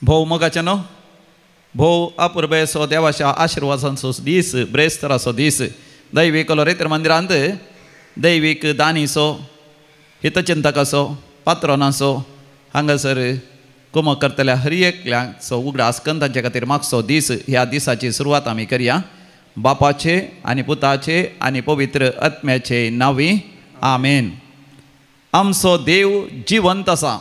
भोव मोगाच्यानो भोव अपुर्बेसो देवाच्या आशिर्वादांचो दीस ब्रेस्तराचो दीस दैवीक लोरेतर मंदिरांत दैवीक दानीचो हितचिंतकाचो पात्रोनाचो हांगासर कुमक करतल्या हर एकल्याचो उगडा आसकन तांचे खातीर मागचो दीस ह्या दिसाची सुरवात आमी करया बापाचे आनी पुताचे आनी पवित्र आत्म्याचे नांवी आमेन. आमचो देव जिवंत आसा,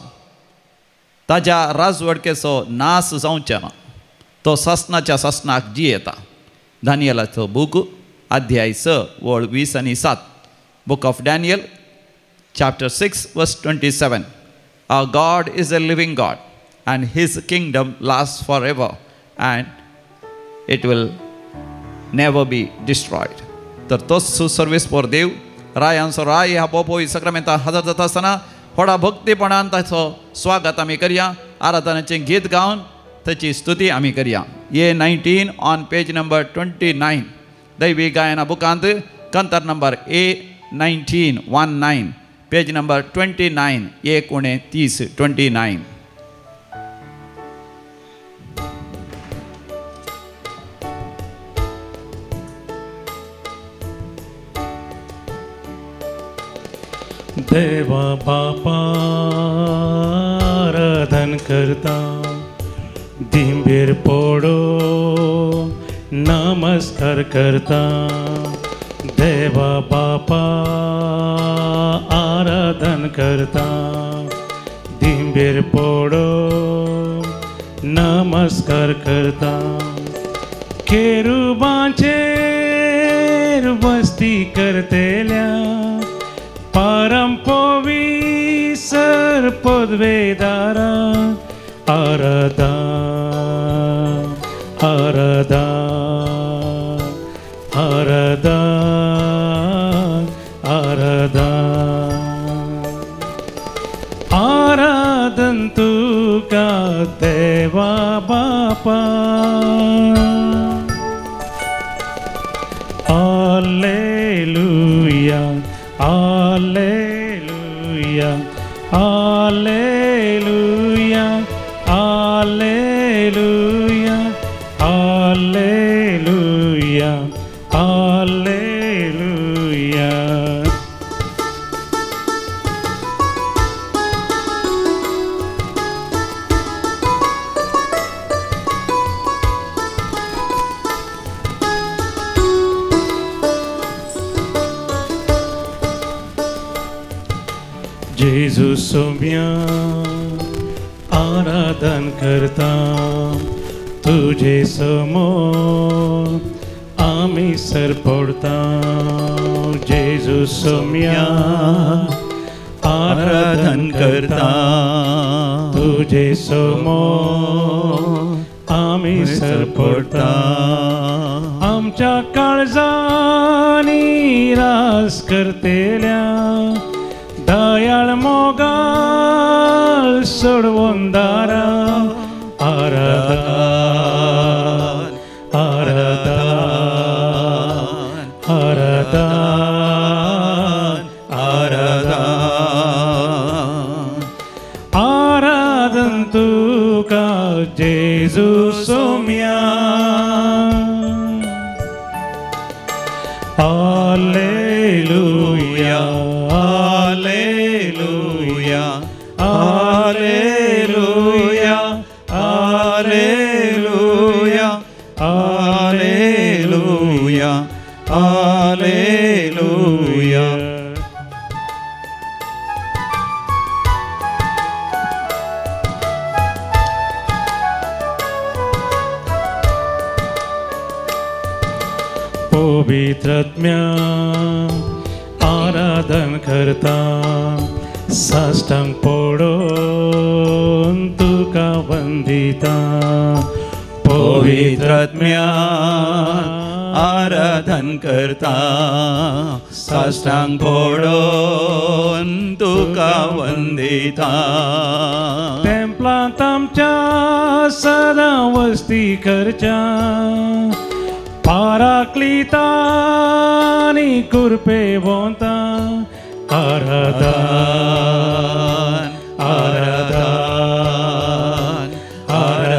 ताज्या राजवडकेचो नास जावचे ना, तो ससनाच्या ससनाक जी येता. दानियेलाचो बूक अध्याय 6 वळ 20 आनी 7. Book of Daniel chapter 6 verse 27. Our God is a living God and his kingdom lasts forever and it will never be destroyed. तर तोच सर्वीस पोर देव रायांचो राय ह्या पोपोई सक्रामेंता हजर जाता आसतना व्हडा भक्तीपणान ताचो स्वागत आमी करया. आराधनाचें गीत गावन ताची स्तुती आमी करया. ये 19 ऑन पेज नंबर 29 दैवी गायना बुकांत कंतर नंबर A19 पेज नंबर 29 29. देवा बापा आराधन करता दिंबेर पडो नमस्कार करता. देवा बापा आराधन करता दिंबेर पडो नमस्कार करता. केरुबांचेर वस्ती करतेल्या परम पवित्र पदवेदारा आराधन आराधन आराधन आराधन आराधन तुका देवा बापा. Hallelujah hallelujah hallelujah hallelujah hallelujah hallelujah. जेजू सोम्या आराधन करता तुझे समोर आम्ही सर पडता. जेजू सोम्या आराधन करता तुझे समोर आम्ही सर पडता. आमच्या काळजानी रास करतेल्या दयाळ मोगाळ सोडवंदारा आराधन आराधन आराधन आराधन आराधन तुका जेजू सोम्या. Hallelujah hallelujah hallelujah hallelujah hallelujah hallelujah. पवित्रात्म्या आराधन करता साष्टांग पडून तुका वंदिता. पवित्रात्म्या आराधन करता साष्टांग पडून तुका वंदिता. टेंपलांत आमच्या सदां वस्ती करच्या पाराक्लितानी कुरपे वोंता आराधन आराधन आराधन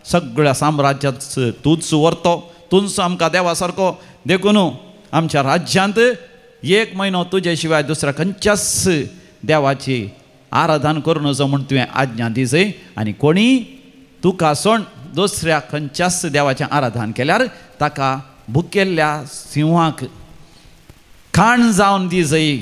सगळ्या साम्राज्यात तूच व्हरतो, तूच आमकां देवा सारको देखून आमच्या राज्यांत 1 म्हयनो तुजे शिवाय दुसऱ्या खंयच्याच देवाची आराधन करूं नजो म्हूण तुवें आज्ञा दिजय. आनी कोणी तुका सोड दुसऱ्या खंयच्याच देवाचें आराधन केल्यार ताका भुकेल्ल्या सिंहाक खाण जावन दिजय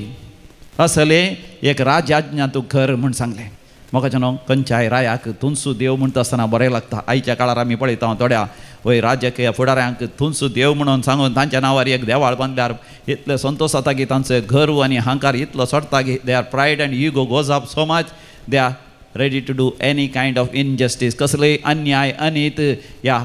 असलें एक राजआज्ञा तूं कर म्हूण सांगलें. म्हाका न्हू खंयच्याय रायाक तुनसू देव म्हणटा आसतना बरें लागता. आयच्या काळार आमी पळयता थोड्या वय राजकीय फुडाऱ्यांक तुनसू देव म्हणून सांगून तांच्या नांवार एक देवाळ बांदल्यार इतले संतोश जाता की तांचो घर आनी अहंकार इतलो सोडटा की they are proud and ego goes up so much they are ready to do any kind of injustice. कसलेय अन्याय अनीत ह्या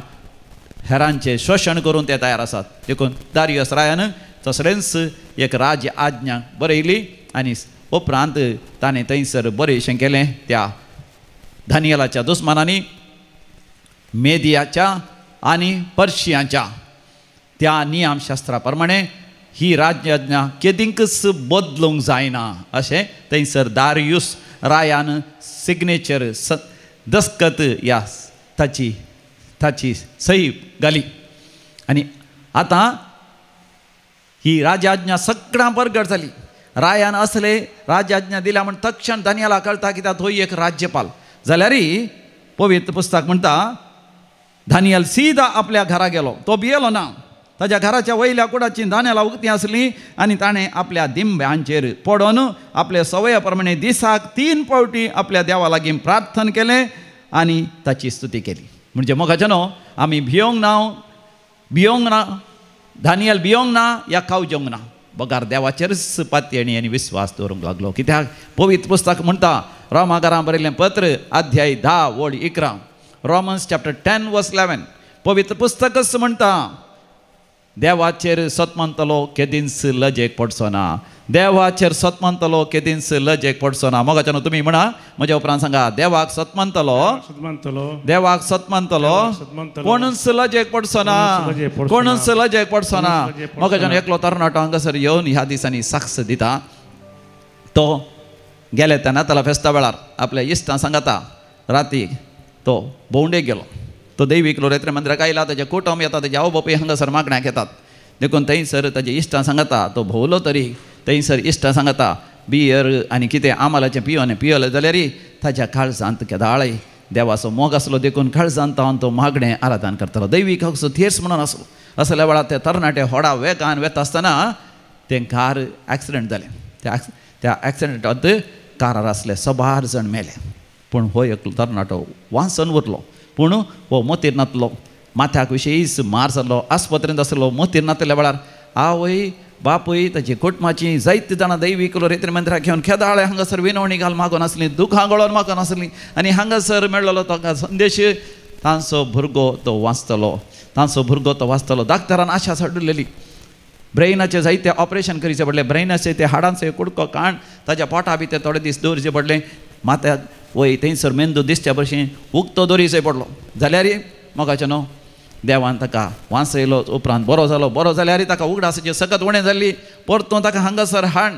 हेरांचें शोशण करून ते तयार आसात. देखून दारियस रायान तसलेंच एक राज आज्ञा बरयली आनी उपरांत ताणें थंयसर बरेंशें केलें. त्या दानियेलाच्या दुस्मानांनी मेदियाच्या आनी पर्शियाच्या त्या नियमशास्त्रा प्रमाणे ही राज्याज्ञा केदींकच बदलूंक जायना अशें थंयसर दारियुस रायान सिग्नेचर दस्खत ह्या ताची सही घाली. आनी आतां ही राज्याज्ञा सगळ्यां परगट जाली. रायान असले राज्याज्ञा दिल्या म्हण तक्षण दानियेला कळटा की थंय एक राज्यपाल जाल्यारय पवित्र पुस्तक म्हणटा दानियल सीदा आपल्या घरा गेलो. तो भियेलो ना. ताच्या घराच्या वयल्या कुडाची दानियेला उक्ती आसली आनी ताणें आपल्या दिंब्यांचेर पडोन आपले सवया प्रमाणे दिसाक 3 फावटी आपल्या देवा लागीं प्रार्थना केलें आनी ताची स्तुती केली. म्हणजे मोगाचें न्हू आमी भियोंक ना दानियल भियोंक ना या खावजेवंक ना. बगार देवाचेरच पातयेणी आनी विस्वास दवरूंक लागलो. कित्याक पवित्र पुस्तक म्हणटा रोमाकारां बरयल्लें पत्र अध्याय 10 वड 11 रोमन्स चॅप्टर 10 वर्स 11 पवित्र पुस्तकच म्हणटा देवाचेर सतमंतलो केदींच लजेक पडचो ना. देवाचेर सतमंतलो केदींच लजेक पडचो ना. मोगाचें तुमी म्हणा म्हज्या उपरांत सांगा देवाक सतमंतलो देवाक सतमंतलो कोणूच लजेक पडचो ना. कोणूच लजेक पडचो ना. मोगाचें एकलो तरणाटो हांगासर येवन ह्या दिसांनी साक्ष दिता. तो गेले त्या नाताला फेस्ता वेळार आपल्या इश्टां सांगता राती तो भोंवडेक गेलो. तो दैवीक लोरेत्र मंदिराक आयला. ताजे कुटुंब येता. ताजे आवय बापूय हांगासर मागण्याक येतात. देखून थंयसर ताजे इश्टां सांगता तो भोंवलो तरी थंयसर इश्टां सांगता बियर आनी कितें आमालाचें पियलें जाल्यार ताच्या काळजांत केदाळय देवाचो मोग आसलो. देखून काळजांत तो मागणें आराधन करतालो. दैवीक असो थियर्स म्हणून आसलो. असल्या वेळार ते तरणाटे व्हडा वेगान वेता आसतना तें कार एक्सिडेंट जालें. त्या एक्सिडेंटांत कारार आसले 12 जाण मेले. पूण हो एक तरणाटो वांसन उरलो. पूण हो मतीर नातलो. माथ्याक विशयीच मार जाल्लो. आस्पत्रेंत आसलो. मतीर नातल्या वेळार आवय बापूय ताची कुटुंबाची जायतीं जाणां दैवीक लोरेत्र मंदिराक घेवन केदाळे हांगासर विनवणी घाल मागून आसलीं. दुखां गळोवन मागून आसलीं. आनी हांगासर मेळ्ळलो ताका संदेश तांचो भुरगो तो वाचतलो. डाक्टरान आशा सोडलेली. ब्रेनाचें जायते ऑपरेशन करचें पडलें. ब्रेनाचें ते हाडांचो कुडको काण ताच्या पोटा भितर थोडे दीस दवरचें पडलें. माथ्याक वय थंयसर मेंदू दिसच्या भशेन उक्तो दवरिचो पडलो. जाल्यार मोगाचें न्हू देवान ताका वांसयलो. उपरांत बरो जाल्यार ताका उगडासाची सकत उणें जाल्ली. परतून ताका हांगासर हाड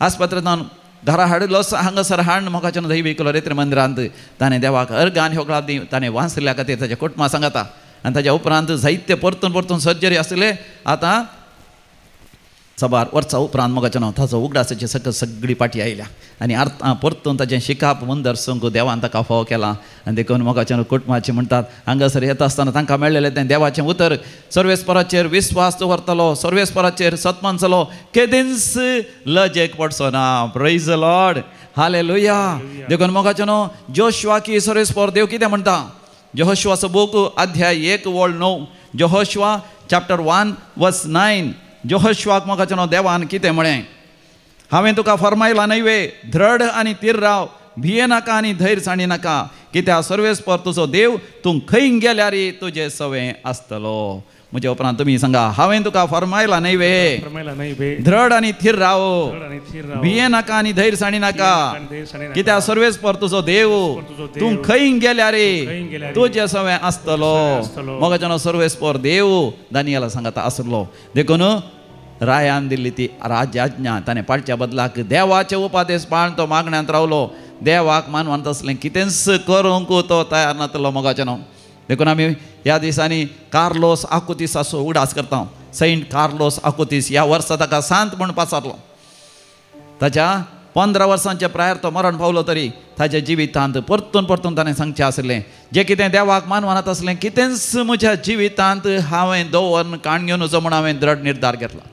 आस्पत्रेंत घरा हाडिल्लो. हांगासर हाड मोगाचें न्हू दैवीक लोरेत्र मंदिरांत ताणें देवाक अर्गान होगळा दी ताणें वांसल्या खातीर ताच्या कुटुंबाक सांगता. आनी ताच्या उपरांत जायते परतून सर्जरी आसले. आतां 4 वर्सां उपरांत मोगाचें न्हू ताचो उगडासाची सकत सगळी पाटी आयल्या. आनी परतून ताचें शिकाप मंदर संक देवान ताका फाव केलां. आनी देखून मोगाचें कुटुंबाचें म्हणटात हांगासर येता आसतना तांकां मेळ्ळेलें तें देवाचें उतर सर्वेस्पराचेर विस्वास दवरतलो. सर्वेस्पराचेर सतमंतलो केदींच लजेक पडचो ना. Praise the Lord. हालेलुया. देखून मोगाचें न्हू जोशुआ की सर्वेस्पर देव कितें म्हणटा. यहोशुआचो बूक अध्याय 1 वड 9 यहोशुआ चॅप्टर 1 वर्स 9 यहोशुआक मोगाचें न्हू देवान कितें म्हळें. हांवें तुका फरमायलां न्हय दृढ आनी तीर राव. भिये नाका आनी धैर्य साणी नाका. कित्याक सर्वेस्पर तुजो देव तूं खंय गेल्यार तुजें सवें आसतलो. म्हज्या उपरांत तुमी सांगा हांवें तुका फरमायलां न्हय दृढ आनी थीर राव. भिये नाका आनी धैर्य साणी नाका. कित्याक सर्वेस्पर तुजो देव तूं खंय गेल्यार तुजें सवें आसतलो. मोगाचें न्हू सर्वेस्पर देव दानियेला सांगता आसलो. देखून रायान दिल्ली ती राज्याज्ञा ताणें पाडच्या बदलाक देवाचे उपादेश पाळून तो मागण्यांत रावलो. देवाक मानवंत असलें कितेंच करूंक तो तयार नासलो. मोगाचें न्हू देखून आमी ह्या दिसांनी कार्लोस आकुतीसाचो उडास करता. सेंट कार्लोस आकुतीस ह्या वर्सा ताका सांत म्हूण पाचारलो. ताच्या 15 वर्सांच्या प्रायर तो मरण पावलो तरी ताच्या जिवितांत परतून परतून ताणें सांगचें आसलें, जें कितें देवाक मानवनात आसलें कितेंच म्हज्या जिवितांत हांवें दवरून काणयो नजो म्हूण हांवें दृढ निर्धार घेतला.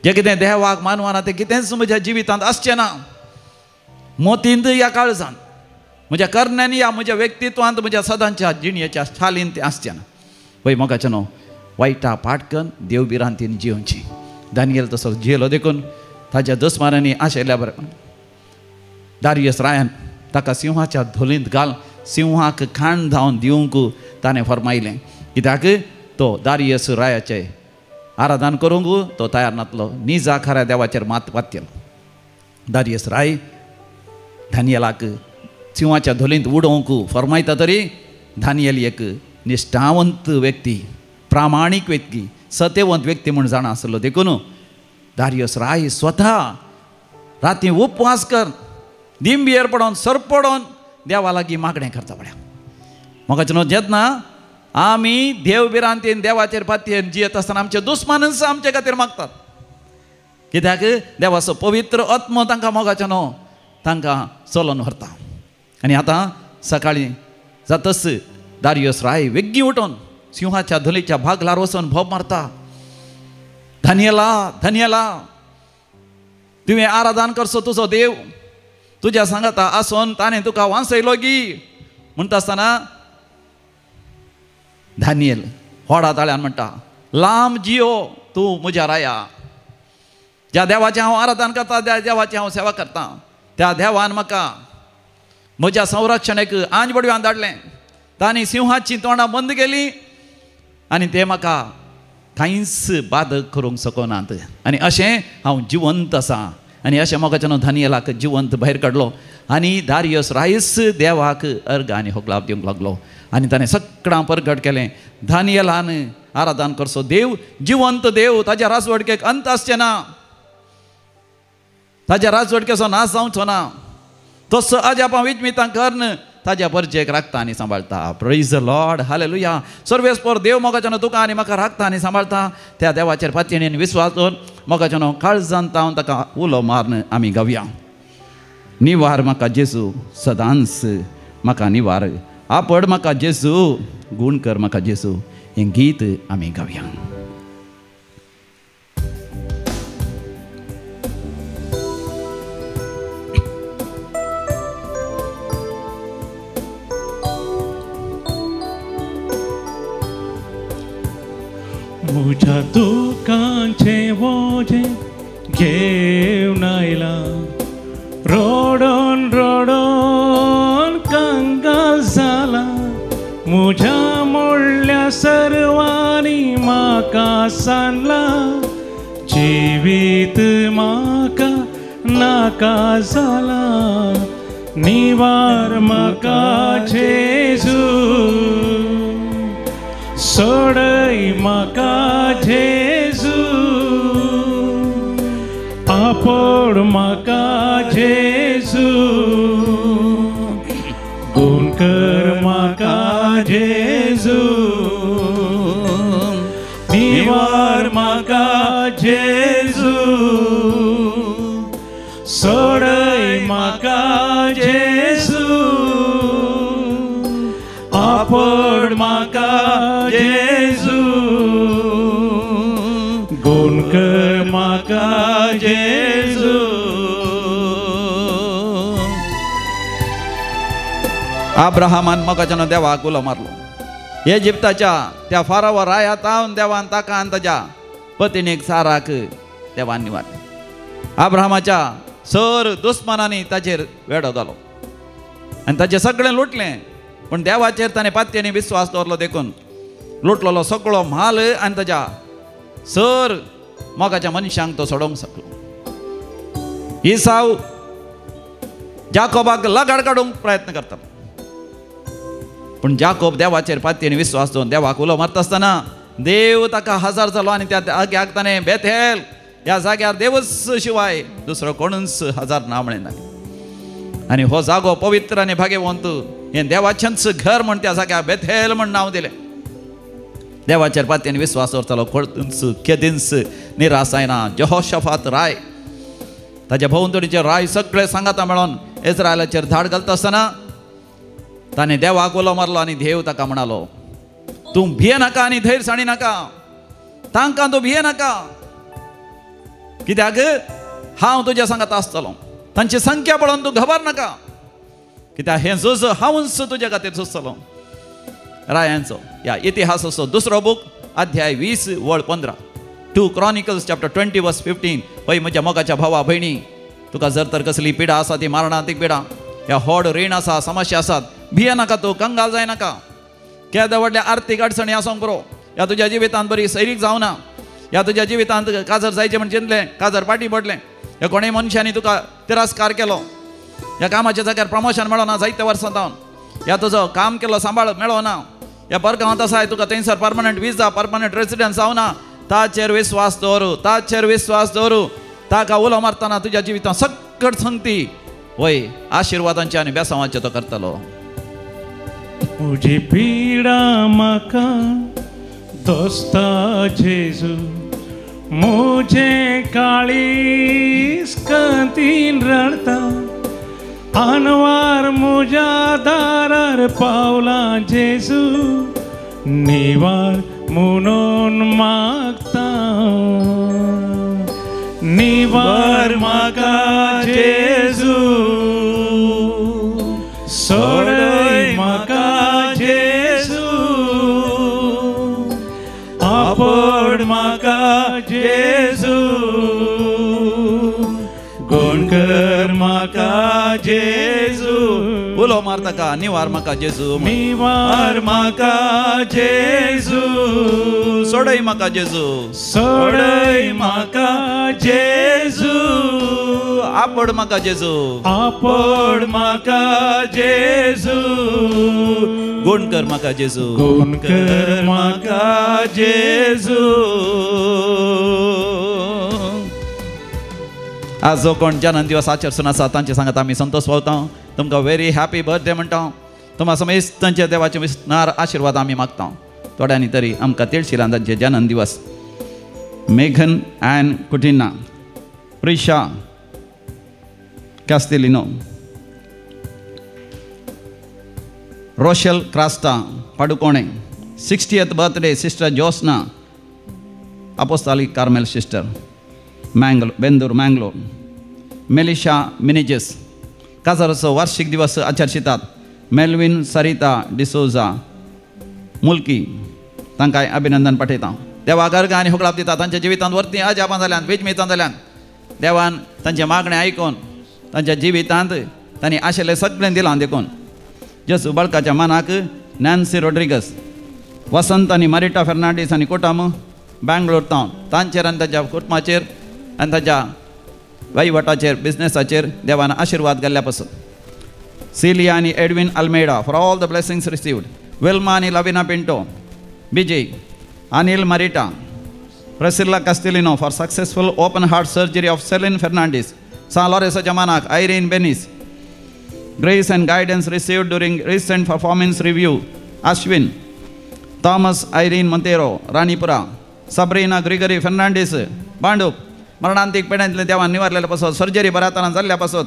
जें कितें देवाक मानवना तें कितेंच म्हज्या जिवितांत आसचें ना. मोतींत या काळजांत, म्हज्या कर्ण्यांनी या म्हज्या व्यक्तित्वांत, म्हज्या सदांच्या जिणयेच्या शालीन तें आसचें ना. पळय मोगाचें न्हू, वायटा पाटकन देवबिरांतीन जिवची. दानियल तसो जियेलो देखून ताच्या दुस्मानांनी आशेल्या बरें दारियस रायान ताका सिंहाच्या धोलींत घाल सिंहाक खाण धांवन दिवंक ताणें फरमायलें. कित्याक तो दारियस रायाचें आराधन करूंक तो तयार नासलो. निजा खऱ्या देवाचेर मात वात्यलो. दारियस राय दानियलाक सिंहाच्या धोलींत उडोवंक फरमायता तरी दानियल एक निश्ठावंत व्यक्ती, प्रामाणीक व्यक्ती, सत्यवंत व्यक्ती म्हूण जाणा आसलो. देखून दारियस राय स्वता राती उपवास कर दिंबियेर पडोन सरपडोन देवा लागीं मागणें करता पळय. म्हाका न्हू जेन्ना आमी देवबिरांतीन देवाचेर पातयेन जियेत आसतना आमचे दुस्मानच आमचे खातीर मागतात. कित्याक देवाचो पवित्र आत्मो तांकां मोगाचें न्हू तांकां चलोवन व्हरता. आनी आतां सकाळीं जातच दारियस राय वेग्गी उठोन सिंहाच्या धुलीच्या भागलार वचून भोब मारता. दानियला दानियला तुवें आराधन करचो तुजो देव, तुज्या सांगाता आसोन ताणें तुका वांसयलो गी म्हणटा आसतना दानियल व्हडा ताळ्यान म्हणटा, लांब जियो तूं म्हज्या राया. ज्या देवाचें हांव आराधन करता, त्या देवाची हांव सेवा करता, त्या देवान म्हाका म्हज्या संरक्षणेक आंज बडव्यान धाडलें. तांणी सिंहाची तोंडां बंद केलीं आनी ते म्हाका कांयच बाधक करूंक शकनात. आनी अशें हांव जिवंत आसा. आनी अशें मोगाचें न्हू दानियलाक जिवंत भायर काडलो. आनी दारियस रायस देवाक अर्घ आनी होगलाप दिवंक लागलो. आनी ताणें सगळां परगट केलें. दानियलान आराधन करचो देव जिवंत देव, ताच्या राजवडकेक अंत आसचें ना, ताच्या राजवडकेचो नाश जावचो ना. तसो अजापां विचमितां कर्ण ताज्या परजेक राखता आनी सांबाळटा. Praise the Lord, hallelujah. सर्वेस्पर देव मोगाचें तुका आनी म्हाका राखता आनी सांबाळटा. त्या देवाचेर पातयेन विश्वास दवर. मोगाचें काळजांत हांव ताका उलो मारन आमी गावया. निवार म्हाका जेजू सदांच म्हाका निवार, आपड म्हाका जेजू, गूण कर म्हाका जेजू. हें गीत आमी गावया. म्हज्या दुखांचे वोजे घेवन आयला, रडोन रडोन कंगाल जाला. म्हज्या मोडल्या सर्वांनी म्हाका सांडला, जिवीत म्हाका नाका जाला. निवार म्हाका जेजू, सोडय म्हाका जेजू, आपड म्हाका जेजू, गूण कर म्हाका जेजू. निवार म्हाका जेजू, सोडय म्हाका जेजू, आपड म्हाका जेजू, गूण कर म्हाका जेजू. अब्राहामान मोगाचें देवाक उलो मारलो. इजिप्ताच्या त्या फारावर रायात तावन देवान ताका आनी ताच्या पत्नीक साराक देवान निवारलें. अब्राहामाच्या सर दुस्मानांनी ताचेर वेडो घालो आनी ताचें सगळें लुटलें. पूण देवाचेर ताणें पातयेनी विश्वास दवरलो. देखून लुटलेलो सगळो म्हाल आनी ताच्या सर मोगाच्या मनशांक तो सोडोवंक शकलो. इसाव जाकोबाक लगाड काडूंक प्रयत्न करता. पूण जाकोब देवाचेर पातयेनी विश्वास दवरून देवाक उलो मारता आसतना देव ताका हजार जालो. आनी त्या जाग्याक ताणें बेथेल ह्या जाग्यार देवच शिवाय दुसरो कोणूच हजार ना म्हणलें. आनी हो जागो पवित्र आनी भाग्यवंत हे देवाचेंच घर म्हण त्या जाग्याक बेथेल म्हण नांव दिलें. देवाचेर पातयेन विस्वास दवरतालो. खोळतींच केदींच निरासायना जहोशाफात राय ताच्या भोंवतणीचे राय सगळे सांगाता मेळोन इस्रायलाचेर धाड घालता आसतना ताणें देवाक उलो मारलो आनी देव ताका म्हणालो, तूं भिये नाका आनी धैर्य साणी नाका, तांकां तूं भिये नाका, कित्याक हांव तुज्या सांगात आसतलों. तांची संख्या पळोवन तूं घाबर नाका, कित्याक हें झूज हांवूच तुज्या खातीर झुजतलों. रायांचो या इतिहासाचो दुसरो बूक अध्याय 20 वळ 15. 2 Chronicles chapter 20 verse 15. पळय म्हज्या मोगाच्या भावा भयणी, तुका जर तर कसली पिडा आसा ती मारणांतीक पिडा, ह्या व्हड रीण आसा, समस्या आसात, भिये नाका, तूं कंगाल जाय नाका. केद्या व्हडल्या आर्थीक अडचणी आसूंक पुरो, ह्या तुज्या जिवितांत बरी सैरीक जावना, ह्या तुज्या जिवितांत काजर जायचें म्हण चिंतलें, काजर पाटी पडलें, ह्या कोणेय मनशांनी तुका तिरस्कार केलो, ह्या कामाच्या जाग्यार प्रमोशन मेळना जायत्या वर्सां जावन, ह्या तुजो काम केलो सांबाळ मेळना, ह्या परगांवांत आसाय तुका थंयसर परमनंट विजा परमनंट रेसिडेंस जावना, ताचेर विस्वास दवरू, ताचेर विस्वास दवरू. ताका उलो मारतना तुज्या जिवितांत सकट संगती वय आशिर्वादांचे आनी बेसांवांचे तो करतलो. तुजी पिडा म्हाका दोस्ता जेजू, म्हजें काळीज कांतीन रडटा, अनवार म्हज्या दारार पावला जेजू, निवार म्हणून मागता, निवार म्हाका जेजू, सोडय म्हाका जेजू, आपड म्हाका जेजू, गुण कर म्हाका जेजू. उलो मार ताका, निवार म्हाका जेजू, निवार म्हाका जेजू, सोडय म्हाका जेजू, सोडय म्हाका जेजू, आपड म्हाका जेजू, आपड म्हाका जेजू, गुण कर म्हाका जेजू, गुण कर म्हाका जेजू. आज जो कोण जन्म दिवस आचरसून आसा तांचे सांगात आमी संतोष पावता. तुमकां व्हेरी हॅपी बर्थडे म्हणटा. तुमकां समेस्त तांचे देवाचे विस्तार आशिर्वाद आमी मागता. थोड्यांनी तरी आमकां तिळशिलां तांचे जन्म दिवस. मेघन Ann Coutinho, Prisha Castelino, Rochelle Crasta Padukone, 60th birthday sister Josna apostolic Carmel sister, Bendur Mangalore. Melisha Menezes काजाराचो वार्षिक दिवस आचरशितात. मेल्विन सरिता डिसोजा मुल्की, तांकांय अभिनंदन पाठयता. देवा गर्ग आनी होगळाप दिता. तांच्या जिवितांत वर्ती अजापां जाल्यान, वेजमेतां जाल्यान देवान तांचे मागणें आयकून तांच्या जिवितांत तांणी आशिल्लें सगळें दिलां देखून. जेसू बाळकाच्या मनाक नॅन्सी रोड्रिगस, वसंत आनी मारिटा फेर्नांडीस आनी कोटाम बँगलोर तावन तांचेर आनी तांच्या कुटुंबाचेर आनी ताच्या वहिवाटाचेर बिझनेसाचेर देवान आशिर्वाद घाल्ल्या पासून. सिलिया आनी Edwin Almeida for all the blessings received. Velma आनी Lavina Pinto, Bejai, Anil Marita, Priscilla Castelino for successful open heart surgery of Celine Fernandes. सान लॉरेन्सोच्या मनाक Irene Benis, grace and guidance received during recent performance review. Ashwin Thomas Irene Monteiro Ranipura. Sabrina Gregory Fernandes Bhandup, मरणांतीक पेड्यांतले देवान निवारलेल्या पासून surgery बऱ्या तरान जाल्ल्या पासून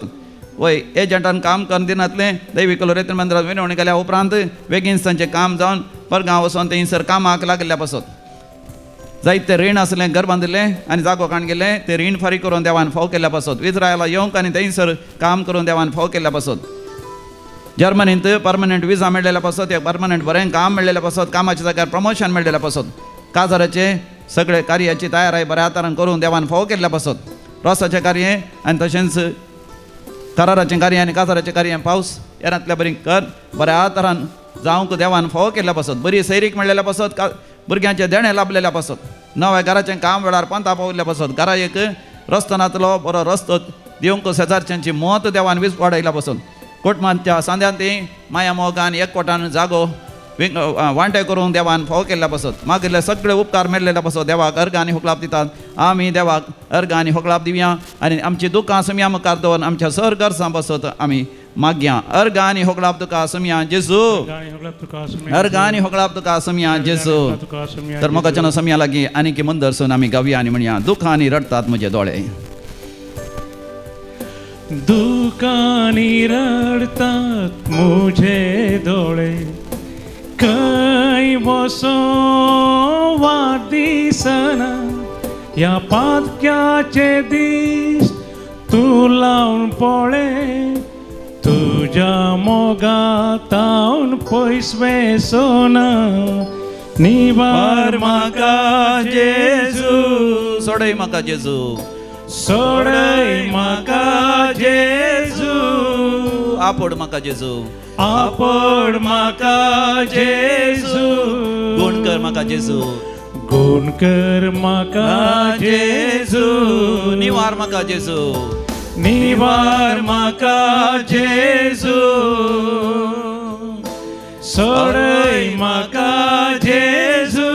वय एजंटान काम करून दिनातलें दैवी कलोरेत्र मंदिरांत विनवणी केल्या उपरांत बेगीनच तांचें काम जावन परगांव वचून थंयसर कामाक लागल्या पासून जायते रीण आसलें घर बांदिल्लें आनी जागो काण गेलें तें रीण फारीक करून देवान फाव केल्ल्या पासून इस्रायला येवंक आनी थंयसर काम करून देवान फाव केल्ल्या पासून जर्मनींत परमनंट विजा मेळ्ळेल्या पासून एक परमनंट बरें काम मेळ्ळेल्या पासून कामाच्या जाग्यार प्रमोशन मेळ्ळेल्या पासून काजाराचे सगळे कार्याची तयारी बऱ्या तरान करून देवान फाव केल्ल्या पासून रोसाचें कार्य आनी तशेंच कराराचें कार्य आनी काजाराचें कार्य पावस येरांतल्या बरी कर बऱ्या तरान जावंक देवान फाव केल्ल्या पासून बरी सैरीक मेळ्ळेल्या पासून भुरग्यांचे देणे लाभलेल्या पासून नव्या घराचें काम वेळार पंता पावल्ल्या पासून घरा एक रस्तो नातलो बरो रस्तो दिवंक शेजारच्यांची मत देवान वीज वाडयल्या पासून कुटुंबाच्या सांद्यान ती माया मोगान एकवटान जागो वांटे करून देवान फाव केल्ल्या पासून मागिल्ले सगळे उपकार मेळ्ळेल्या पासून देवाक अर्घ आनी होकलाप दितात. आमी देवाक अर्घ आनी होकलाप दिवया आनी आमची दुखां समी मुखार दवरून आमच्या सर गरजां पासत आमी मागया अर्गानी होगलाब तुका समया जेजू अर्गानी होगलाब तुका समया जेजू तर मोगाच्या समया लागी आनी की मन दर्शन आमी गावया आनी म्हणया दुखानी रडतात म्हजे दोळे दुखानी रडतात मुझे दोळे काही बसो वादिसना या पातक्याचे दीस तू लावून पळे तुझ्या मोगातावन पयसवे सोना निबार म्हाका जेजू सोडय म्हाका जेजू सोडय म्हाका जेजू आपड म्हाका जेजू आपड म्हाका जेजू गुण कर म्हाका जेजू गुण कर म्हाका जेजू निवार म्हाका जेजू निवार म्हाका जेजू सोडय म्हाका जेजू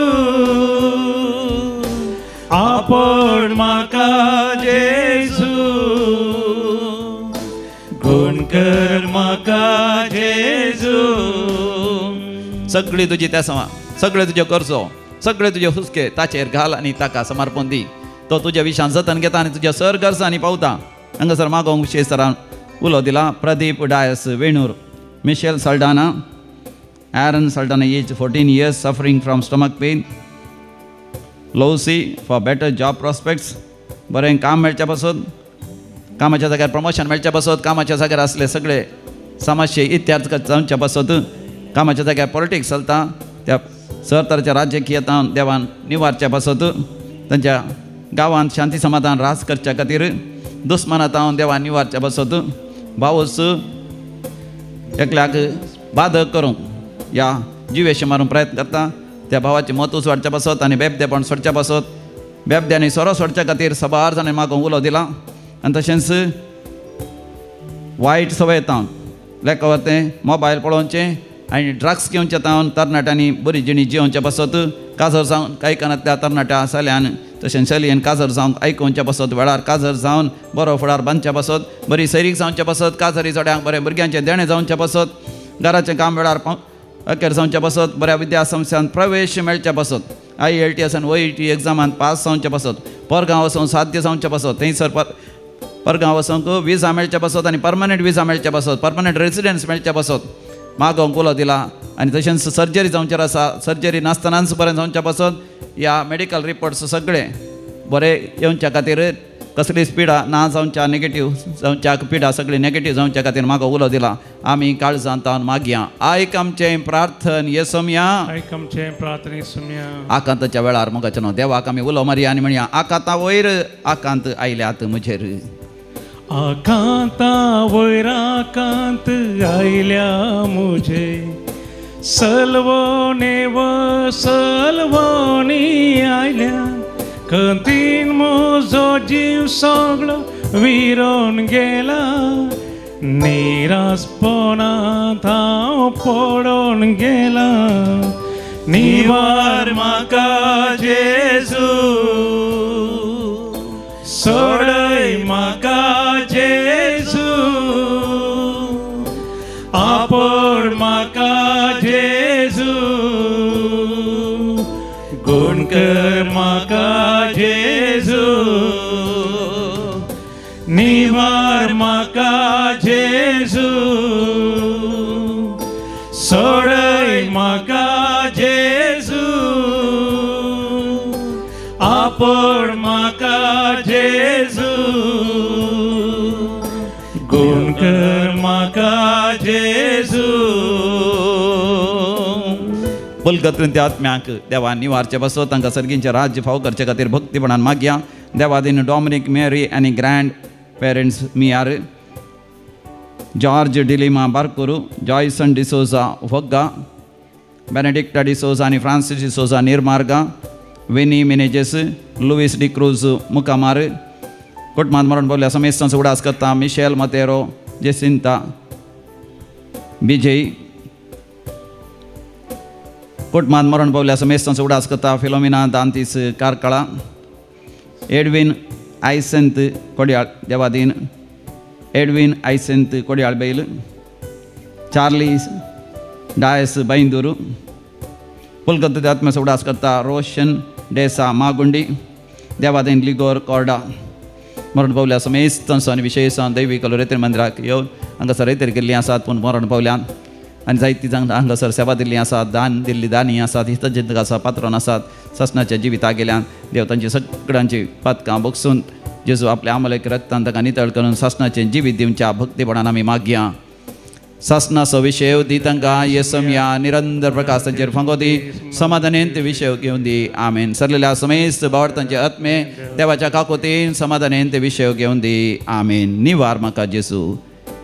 आपड म्हाका जेजू गुण कर म्हाका जेजू सगळी तुजी तेसां सगळे तुजे करचो सगळे तुजे हुस्के ताचेर घाल आनी ताका समर्पण दी तो तुज्या विशयान जतन घेता आनी तुज्या सर गरजांनी पावता हांगासर मागोवंक शेसरान उलो दिला Pradeep Dias Venur Michelle Saldanha Aaron Sultana aged 14 years suffering from stomach pain Losi for better job prospects बरें काम मेळच्या पासून कामाच्या जाग्यार प्रमोशन मेळच्या पासून कामाच्या जाग्यार असले सगळे समस्ये इत्यार्थ जावच्या पासून कामाच्या जाग्यार पॉलिटिक्स चलता त्या सरतारच्या राजकीयता देवान निवारच्या पासून तांच्या गांवांत शांती समाधान रास करच्या खातीर दुस्मानातावन देवान निवारच्या पासून भावूस एकल्याक बाधक करूंक या जिवेशी मारूंक प्रयत्न करता त्या भावाचे मतूच वाडच्या पासत आनी बेबदेपण सोडच्या पासत बेबद्यांनी सोरो सोडच्या खातीर सबार जाणांनी मागोवंक उलो दिला आनी तशेंच वायट सवय तावन लेखवतें मोबायल पळोवचें आनी ड्रग्स घेवचे तावन तरणाट्यांनी बरी जिणी जिवोवच्या पासत काजर जावन कांय कानांतल्या तरणाट्या चल्यान तशें चलयेन काजर जावंक आयकुवच्या पासत वेळार काजर जावन बरो फुडार बांदच्या पासत बरी सैरीक जावच्या पासत काजरी चोड्यांक बरें भुरग्यांचें देणें जावच्या पासत घराचें काम वेळार अखेर जावच्या पासत बऱ्या विद्या संस्थांत प्रवेश मेळच्या पासत IELTS आनी OET एग्जामांत पास जावच्या पासत परगांव वचून साध्य जावच्या पासत थंयसर परगांव वचूंक विजा मेळच्या पासत आनी परमनंट विजा मेळच्या पासत परमनंट रेसिडेंस मेळच्या पासत मागोवंक उलो दिला आनी तशेंच सर्जरी जावचेर आसा सर्जरी नासतनाच बरें जावच्या पासत या मेडिकल रिपोर्ट्स सगळे बरे येवच्या खातीर कसलीच पिडा ना जावच्या नेगेटीव जावच्या पिडा सगळी नेगेटीव जावच्या खातीर म्हाका उलो दिला आमी काळजांत तावन मागया आयक आमचें प्रार्थन येसुम्या आयक आमचें प्रार्थन येसुम्या आकांतच्या वेळार मोगाचें न्हू देवाक आमी उलो मारया आनी म्हणया आकांता वयर आकांत आयल्यात म्हजेर आकांता वयर आकांत आयल्या मुझे सलवोने व सलवोनी आयल्या कंतीन म्हजो जीव सगळो विरोन गेला निरासपणांत हांव पडोन गेला निवार म्हाका जेजू सोडय म्हाका जेजू आपड म्हाका जेजू गुण कर म्हाका जेजू निवार म्हाका जेजू सोडय म्हाका जेजू आपड म्हाका जेजू गुण कर म्हाका जेजू पुलगत्रीन त्या आत्म्याक देवान निवारचे बसत तांकां सर्गींचे राज्य फाव करचे खातीर भक्तीपणान मागया देवादीन डॉमिनिक मेरी आनी ग्रँड पेरंट्स मियार जॉर्ज डिलिमा बारकुरू जॉयसन डिसोजा वग्गा बेनेडिक्टा डिसोजा आनी फ्रांसीस डिसोजा निर्मार्गा विनी मिनेजेस लुईस डिक्रूज मुकामार कुटुंबांत मरण पावल्या समेस्तांचो उडास करता मिशेल मतेरो जेसिंता बिजय कुटुंबांत मरण पावल्या समेस्तांचो उडास करता फिलोमिना दांतीस कारकळा एडविन आयसेंत कोड्याळ देवादीन एडविन ऐसेंत कोडियाळबैल, चार्लीस डायस बैंदूरू, कोलकाता आत्म्याचा उडास करता रोशन डेसा मागुंडी, देवादेन लिगोर कोर्डा मरण पावल्या समेस्त तनसान विशेषान दैवी कलोरेतर मंदिराक येवन हांगासर रेतर गेल्लीं आसात पूण मरण पावल्यान आनी जायतीं जांक हांगासर सेवा दिल्लीं आसात, दान दिल्ली दानी आसात, हितचिंतक आसा, पात्रोन आसात, ससनाच्या जिविता गेल्यान देव तांची सगळ्यांची पातकां बगसून जेजू आपल्या आमलेक रक्तान ताका नितळ करून ससनाचें जिवीत दिवच्या भक्तीपणान आमी मागया. ससनाचो विशय दी तांकां येसम्या निरंतर प्रकाश तांचेर फांगो दी, समाधानेन ते विशय घेवन दी. आमेन. सरलेल्या समेस्त बावडतांचे आत्मे देवाच्या काकोतीन समाधानेन ते विशय घेवन दी. आमेन. निवार म्हाका जेजू,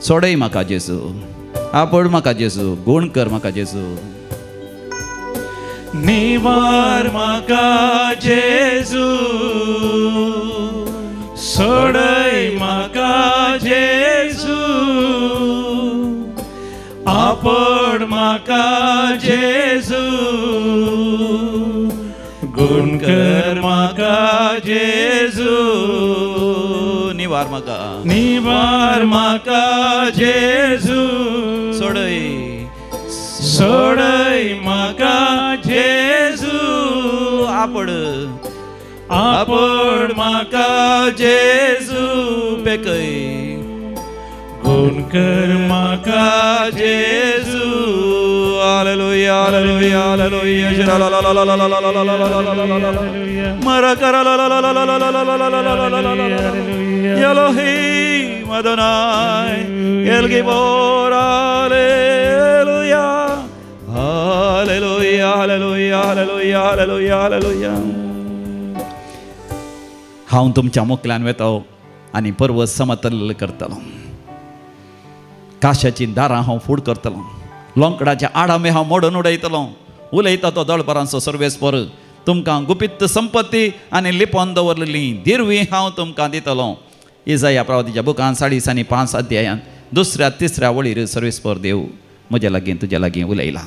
सोडय म्हाका जेजू, आपड म्हाका जेजू, गुण कर म्हाका जेजू. निवार म्हाका जेजू, सोडय म्हाका जेजू, आपड म्हाका जेजू, गुण कर म्हाका जेजू. निवार म्हाका, निवार म्हाका जेजू, सोडय सोडय म्हाका जेजू, आपड आपड म्हाका जेजू, पेकय गुण कर म्हाका जेजू. Hallelujah hallelujah hallelujah. मरकर Elohim Adonai El Gibor. Hallelujah Hallelujah Hallelujah Hallelujah Hallelujah Hallelujah. हांव तुमच्या मुखल्यान वेतो आनी पर्वत समतल करतलो, काशाची दारां हांव फूड करतलो, लोंकडाच्या आडामे हांव मोडून उडयतलो. उलयता तो दळपरांचो सर्वेस्पर, तुमकां गुपित संपत्ती आनी लिपोवन दवरलेली दिरवी हांव तुमकां दितलो. इजाया प्रवादीच्या बुकान 5:5 अध्यायान 2-3 वळीर सर्वेस्पर देव म्हज्या लागीं तुज्या लागीं उलयला.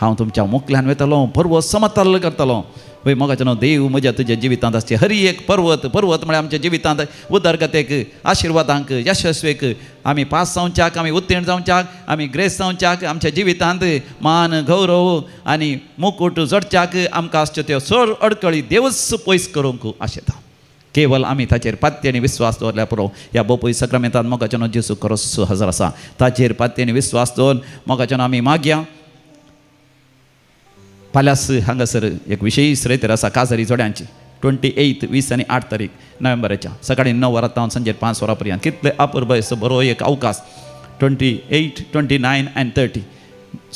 हांव तुमच्या मुखल्यान वेतलो, पर्वत समतल करतलो. वय मोगाचें न्हू, देव म्हज्या तुज्या जिवितांत आसचे हर एक पर्वत. पर्वत म्हळ्यार आमच्या जिवितांत उदरगतेक, आशिर्वादांक, यशस्वेक, आमी पास जावच्याक, आमी उत्तीर्ण जावच्याक, आमी ग्रेस जावच्याक, आमच्या जिवितांत मान गौरव आनी मुकूट जोडच्याक आमकां आसच्यो त्यो चड अडकळी देवच पयस करूंक आशेता. केवळ आमी ताचेर पात्य आनी विस्वास दवरल्या पुरो. ह्या बोपय सक्रामेंतान मोगाचें न्हू जेजू क्रोस हजर आसा, ताचेर पात्य आनी विस्वास दवरून मोगाचें न्हू आमी मागया. फाल्यांच हांगासर एक विशेश रेतर आसा काजरी जोड्यांची. 28, 20 आनी 8 तारीख नोव्हेंबराच्या सकाळीं 9 वरां सांजे 5 वरां पर्यंत. कितले अपूर्व बरो एक अवकाश. 28, 29 आनी 30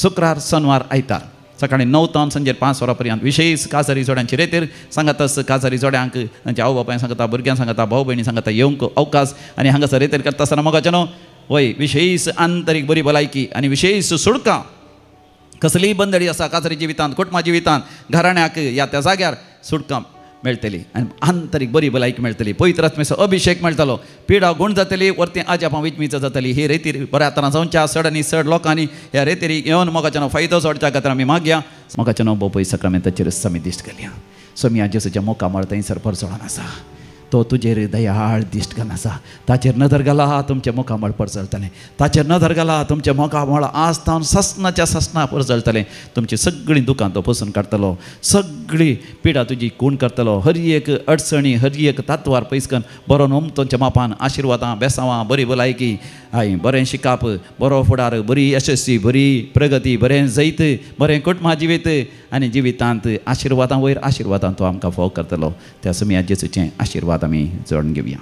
शुक्रार, शेनवार, आयतार सकाळीं 9 सांजे 5 वरां पर्यंत विशेश काजरी जोड्यांची रेतर. सांगातच काजरी जोड्यांक, तांच्या आवय बापायन सांगता, भुरग्यांक सांगता, भाऊ भयणी सांगता येवंक अवकाश. आनी हांगासर रेतर करता आसतना मोगाचें न्हू वय विशेश आंतरीक बरी भलायकी आनी विशेश सुडकां. कसलीय बंदडी आसा काजरी जिवितांत, कुटुंबा जिवितांत, घराण्याक या त्या जाग्यार सुडकां मेळटली आनी आंतरीक बरी भलायकी मेळटली. पवित्र आत्म्याचो अभिशेक मेळटलो, पिडा गुण जातली, वर्ती आजापां विचमीच जातली. ही रेतीर बऱ्या तरां जावच्या चड आनी चड लोकांनी ह्या रेतीरी येवन मोगाचें फायदो जोडच्या खातीर आमी मागया. मोगाचें बोपय सक्रामेंताचेर आमी दिश्ट घालया. सोम्या जेसूच्या मोका थंयसर परसळोन आसा, तो तुजेर दयाळ दिश्ट घालन आसा. ताचेर नदर घाला, तुमचें मोकामळ परजळटलें. ताचेर नदर घाला, तुमचें मोकामळ आस्तावन ससनाच्या ससना परजळटलें. तुमची सगळीं दुकां तो पसून काडटलो, सगळी पिडा तुजी खूण करतलो. हर एक अडचणी, हर एक तातवार पयस करून बरो तुमच्या मापान आशिर्वादां, बेसांवां, बरी भलायकी, बरें शिकाप, बरो फुडार, बरी यशस्वी, बरी प्रगती, बरें जैत, बरें कुटुंबा जिवीत आनी जिवितांत आशिर्वादां वयर आशिर्वादां तो आमकां फोव करतलो. त्या समिया जेजूचें आशिर्वाद आमी जोडून घेवया.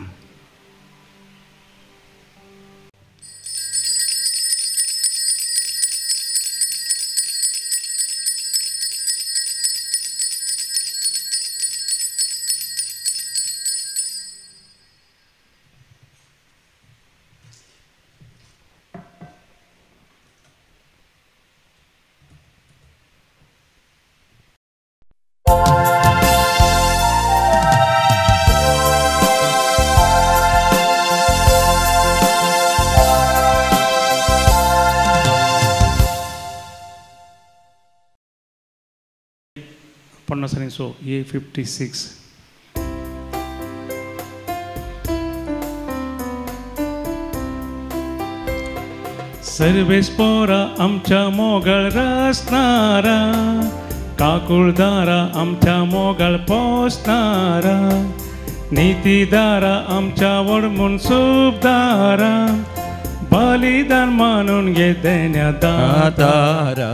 So A56. सर्वेस्पोरा आमच्या मोगळ रचणारा, काकुळदारा आमच्या मोगळ पोसणारा, नीतीदारा आमच्या वडमून सुपदारा, बलिदान मानून घे देण्यादातारा.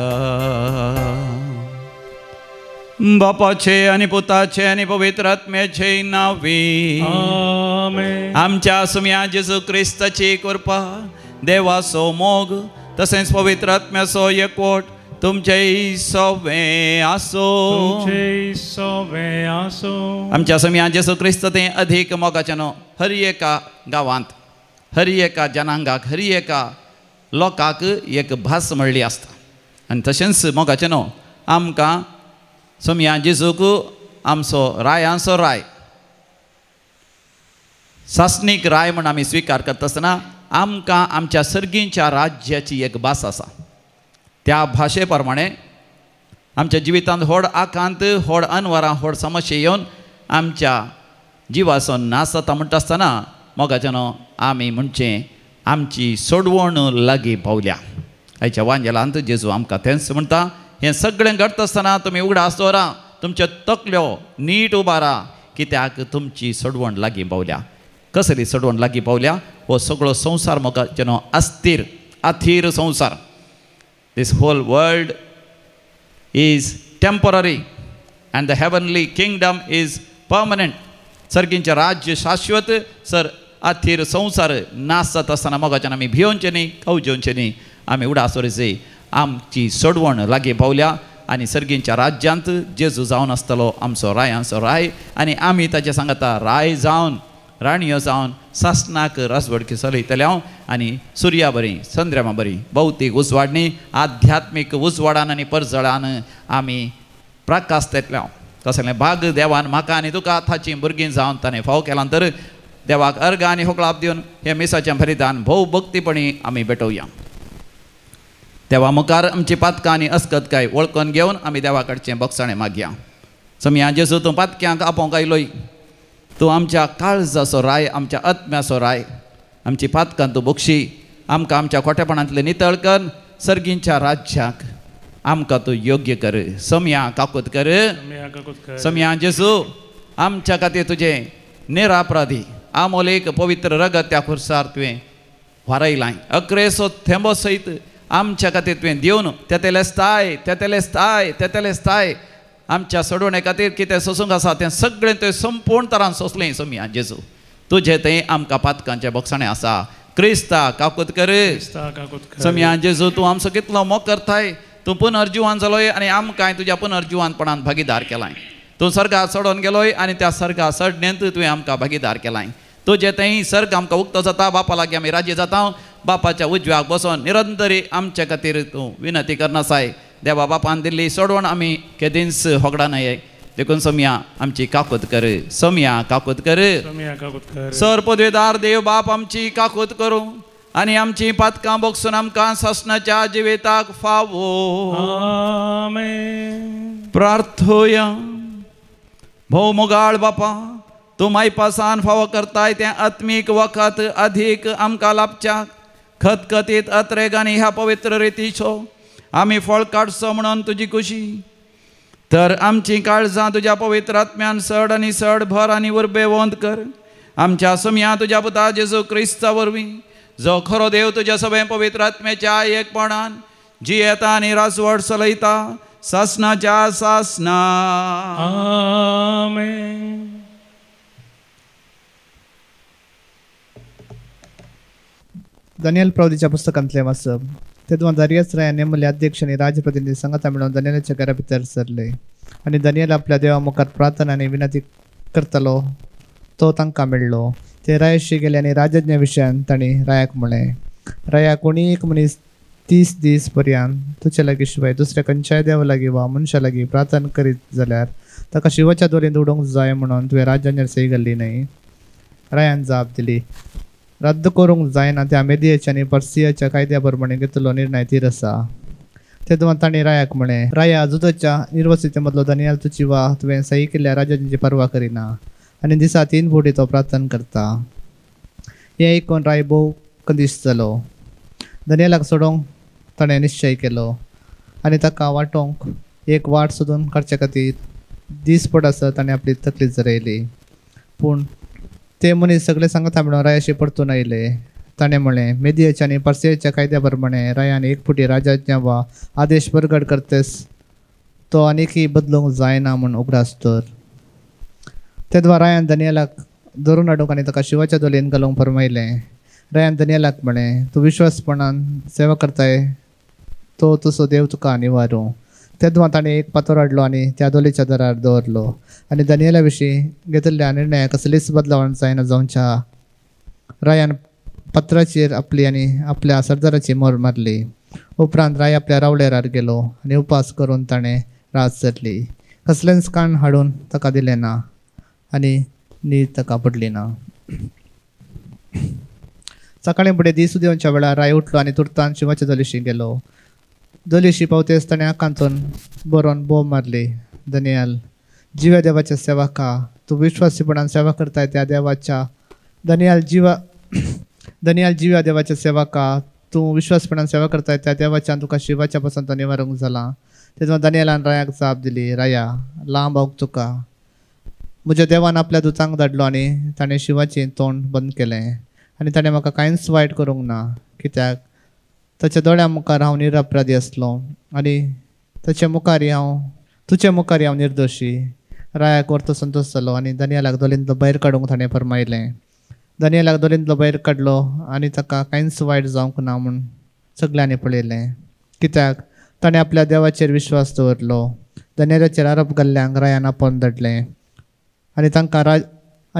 बापाचे आणि पुताचे आणि पवित्र आत्म्याचे नावी. आमेन. आमच्या सुम्या जेजू ख्रिस्ताची कृपा, देवाचो मोग तसेच पवित्र आत्म्याचो एकवट तुमचे सवे आसो. तुमचे सवे आसो. आमच्या सुम्या जेजू ख्रिस्त ते अधिक मोगाच्यान हर एका गांवांत, हर एका जनांगाक, हर एका लोकांक एक भास मेळ्ळी आसता. आनी तशेंच मोगाच्यान आमकां सुम्या जेजूक आमचो रायांचो राय, सासणीक राय म्हण आमी स्विकार करता आसतना आमकां आमच्या सर्गींच्या राज्याची एक भास आसा. त्या भाशे प्रमाणे आमच्या जिवितांत व्हड आकांत, व्हड अनवरां, व्हड समस्या येवन आमच्या जिवाचो नाश जाता म्हणटा आसतना मोगाच्यान आमी म्हणचे आमची सोडवण लागीं पावल्या. आयच्या वांजेलांत जेजू आमकां तेंच म्हणटा, हें सगळें घडता आसतना तुमी उगडास दवरा, तुमच्यो तकल्यो नीट उबारा, कित्याक तुमची सोडवण लागीं पावल्या. कसली सोडवण लागीं पावल्या? हो सगळो संवसार मोगाच्यान अस्थिर, अथीर संवसार. This whole world is temporary and the heavenly kingdom is permanent. सर्गींचें राज्य शाश्वत, सर अथीर संवसार नाश जाता आसतना मोगाच्यान आमी भियोवचें न्ही, कावजेवचें न्ही, आमी उडास दवरचें. आमची सोडवण लागीं पावल्या आनी सर्गींच्या राज्यांत जेजू जावन आसतलो आमचो रायांचो राय, आनी आमी ताचे सांगता राय जावन, राणयो जावन सासणाक रासवडकी चलयतले हांव. आनी सुर्या बरी, चंद्रमा बरी, भौतीक उजवाडणी, आध्यात्मीक उजवाडान आनी परजळान आमी प्रकाशतले हांव. कसलें भाग देवान म्हाका आनी तुका ताची भुरगीं जावन ताणें फाव केला तर देवाक अर्घ आनी होकळाप दिवन हे मिसाचें बलिदान भोव भक्तीपणी आमी भेटोवया. देवा मुखार आमची पातकां आनी अस्कतकाय वळखून घेवन आमी देवा कडचें बक्षाणें मागया. समिया जेजू तूं पातक्यांक आपोवंक आयलोय, तूं आमच्या काळजाचो राय, आमच्या आत्म्याचो राय, आमची पातकां तूं बक्षी, आमकां आमच्या खोटेपणांतले नितळ कर, सर्गींच्या राज्याक आमकां तूं योग्य कर. समिया काकूत कर. समिया जेजू आमच्या खातीर तुजें निरापराधी आमोलेक पवित्र रगत त्या खुर्सार तुवें व्हरयलां. अकरेसो थेंबो सयत आमच्या खातीर तुवें दिवन तेतेलेस्ताय आमच्या सोडवणे खातीर कितें सोसूंक आसा तें सगळें तुवें संपूर्ण तरान सोंसलें. समिया जेजू तुजें तें आमकां पातकांचें बक्षाणें आसा. क्रिस्ता काकूत कर. समिया जेजू तूं आमचो कितलो मोग करताय. तूं पुनर्जिवान जालोय आनी आमकांय तुज्या पुनर्जिवानपणान भागीदार केलाय. तूं सर्गाक चडोवन गेलोय आनी त्या सर्गा चडणेंत तुवें आमकां भागीदार केलाय. तुजें तें सर्ग आमकां उक्तो जाता. बापा लागीं आमी राजी जाता. बापाच्या उजव्याक बसोन निरंतरी आमचे खातीर तूं विनंती करनासाय. देवा बापान दिल्ली सोडवण आमी केदींच होगडा न्हय. देखून समिया आमची काकूत कर. समिया काकूत कर. सर पदवेदार देव बाप आमची काकूत करूं आनी आमची पातकां बगसून आमकां ससनाच्या जिविताक फावो. प्रार्थोया. भोव मोगाळ बापा, तूं मायपासान फावो करताय तें आत्मीक वखद अधिक आमकां लाभच्याक खतखतीत अत्रेग आनी ह्या पवित्र रितीचो आमी फळ काडचो म्हणून तुजी खुशी. तर आमची काळजां तुज्या पवित्र आत्म्यान चड आनी चड भर आनी उर्बेवंत कर. आमच्या समिया तुज्या पुता जेजू क्रिस्ता वरवीं जो खरो देव तुज्या सगळे पवित्र आत्म्याच्या एकपणान जियेता आनी रासवड चलयता सासनाच्या सासना. आमेन. दानियल प्रवदीच्या पुस्तकांतले वाचप. तेदुआं दारियस राया नेमले अध्यक्ष आनी राजप्रतिनिधी संगता मेळून दानियलाच्या घरा भितर सरले आनी दानियल आपल्या देवा मुखार प्रार्थना आनी विनंती करतालो. तो तांकां मेळ्ळो. ते रायाशी गेले आनी राजज्ञा विशयान तांणी रायाक म्हळें, राया कोणी एक मनीस 30 दीस पर्यंत तुजे लागीं शिवाय दुसऱ्या खंयच्याय देवा लागीं वा मनशा लागीं प्रार्थना करीत जाल्यार ताका शिवाच्या दोरेंत उडोवंक जाय म्हणून तुवें राजांचेर सही घाल्ली न्हय. रायान जाप दिली, रद्द करूंक जायना. त्या मेदियाच्या आनी पर्सियाच्या कायद्या प्रमाणे घेतलो निर्णय तीर आसा. तेदुआं तांणी रायाक म्हळें, राया जुदाच्या निर्वसिते मदलो दानियल तुजी वा तुवें सही केल्ल्या राजाची पर्वा करिना आनी दिसा 3 फावटी तो प्रार्थना करता. हें आयकून राय भोव कंदीस जालो. दानियेलाक सोडोवंक ताणें निश्चय केलो आनी ताका वाटोवंक एक वाट सोदून काडचे खातीर दीस पड आसत ताणें आपली तकली जरयली. पूण ते मनीस सगळे सांगता मेळून रायाशी परतून आयले. ताणें म्हळें, मेदियाच्या आनी पर्सियाच्या कायद्या प्रमाणे रायान एक फुटी राजाज्ञा वा आदेश परगट करतेस तो आनीकय बदलूंक जायना म्हूण उगडास तर. तेदवा रायान दानियेलाक धरून हाडूंक आनी ताका शिवाच्या दोलयेन घालूंक फरमायलें. रायान दानियेलाक म्हळें, तूं विश्वासपणान सेवा करताय तो तुजो देव तुका निवारूं. तेदवा ताणें एक पातोर हाडलो आनी त्या दोलीच्या दारार दवरलो आनी दानियेला विशीं घेतिल्ल्या निर्णयाक कसलीच बदलावण जायना जावच्या रायान पत्राचेर आपली आनी आपल्या सरदाराची मोर मारली. उपरांत राय आपल्या रावळेरार गेलो आनी उपास करून ताणें रात धरली. कसलेंच काण हाडून ताका दिलें ना आनी न्हीद ताका पडली ना. सकाळीं फुडें दीस उदेवच्या वेळार राय उठलो आनी तुर्तान शिवाच्या दोलीशी गेलो. दोलीशी पावतेस ताणें आकांतून बरोवन बोव मारली. दानियल, जिव्या देवाच्या सेवाका तूं विश्वासीपणान सेवा करताय त्या देवाच्या दानियल जिव्या देवाच्या सेवाका तूं विश्वासपणान सेवा करताय त्या देवाच्यान तुका शिवाच्या पासून तो निवारूंक जाला. तेन्ना दानियेलान रायाक जाप दिली, राया लांब आऊक तुका. म्हज्या देवान आपल्या दुतांक धाडलो आनी ताणें शिवाचें तोंड बंद केलें आनी ताणें म्हाका कांयच वायट करूंक ना, कित्याक ताच्या दोळ्या मुखार हांव निरपराधी आसलो आनी तुजे मुखारी हांव निर्दोशी. रायाक व्हरतो संतोश जालो आनी दानियेलाक दोलींतलो भायर काडूंक ताणें फरमायलें. दानियेलाक दोलींतलो भायर काडलो आनी ताका कांयच वायट जावंक ना म्हूण सगळ्यांनी पळयलें, कित्याक ताणें आपल्या देवाचेर विश्वास दवरलो. दानियेलाचेर आरोप घाल्ल्यांक रायान आपोवन धाडलें आनी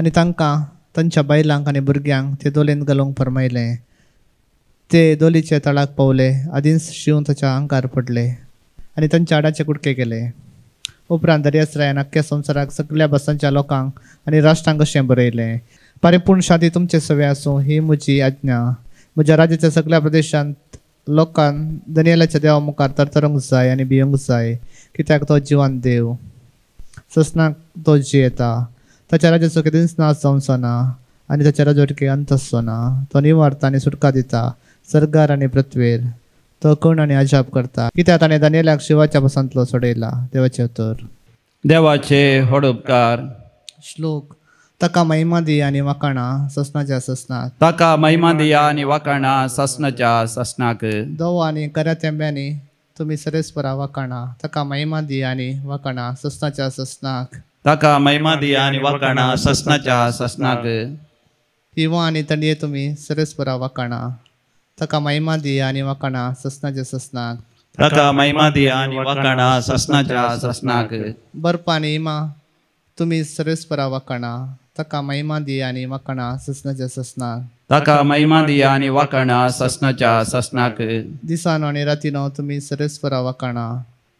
तांकां तांच्या बायलांक आनी भुरग्यांक ते दोलेंत घालूंक फरमायलें. ते दोलीचे तळाक पावले, आदींच शिवून ताच्या आंगार पडले आनी तांच्या आडाचे कुडके केले. उपरांत दर्यासरायान आख्ख्या संवसाराक सगळ्या भासांच्या लोकांक आनी राष्ट्रांक अशें बरयलें, परिपूर्ण शांती तुमचे सवे आसूं ही म्हजी आज्ञा. म्हज्या राज्याच्या सगळ्या प्रदेशांत लोकांक दानियेलाच्या देवा मुखार तरतरूंक जाय आनी भियोंक जाय, कित्याक तो जिवान देव. ससनाक तो जियेता, ताच्या राज्याचो केदींच नाश जावचो ना आनी ताच्या राजवटीक अंत आसचो ना. तो निवारता आनी सुटका दिता सर्गार आनी पृथ्वीर. तो कण आनी अजाप करता, कित्याक ताणें दानियेलाक शिवाच्या पासांतलो सोडयला. देवाचे उतर. देवाचे व्हड उपकार. श्लोक. ताका महिमा दिया आनी वाखाणां ससनाच्या ससनाक. ताका महिमा दिया आनी वाखाणां ससनाच्या ससनाक. दवो आनी खऱ्या तेंब्यांनी तुमी सरेस्परा वाखाणां. ताका महिमा दिया आनी वाखाणां ससनाच्या ससनाक. ताका महिमा दिया आनी वाखाणां ससनाच्या ससनाक. हिंवा आनी थंडये तुमी सरेस्परा वाखाणां. ताका महिमा दिया आनी वाखाणां ससनाच्या ससनाक. ताका महिमा दिया आनी वाखाणां ससनाच्या ससनाक. बर्फ आनी हिमा तुमी सरेस्परा वाखाणां. ताका महिमा दिया आनी वाखाणां ससनाच्या ससनाक. ताका महिमा दिया आनी वाखाणां ससनाच्या ससनाक. दिसान आनी रातीनो तुमी सरेस्परा वाखाणां.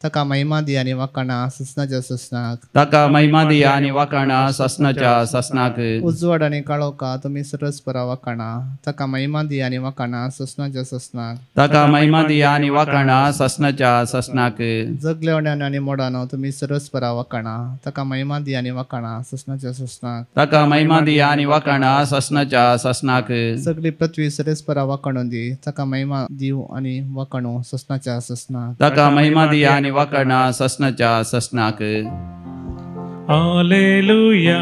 ताका महिमा दिया आनी वाखाणां ससनाच्या ससनाक. ताका महिमा दिया आनी वाखाणां ससनाच्या ससनाक. उजवाड आनी काळोखा तुमी सरेस्परा वाखाणां. ताका महिमा दिया आनी वाखाणां ससनाच्या ससनाक. ताका महिमा दिया आनी वाखाणां ससनाच्या ससनाक. जगलेवण्यान आनी मोडानो तुमी सरेस्परा वाखाणां. ताका महिमा दिया आनी वाखाणां ससनाच्या ससनाक. ताका महिमा दिया आनी वाखाणां ससनाच्या ससनाक. सगळी पृथ्वी सरेस्परा वाखाणू दी. ताका महिमा दिव आनी वाखाणू ससनाच्या ससनाक. ताका महिमा दिया आनी वाखाणां ससनाच्या ससनाक. Alleluia,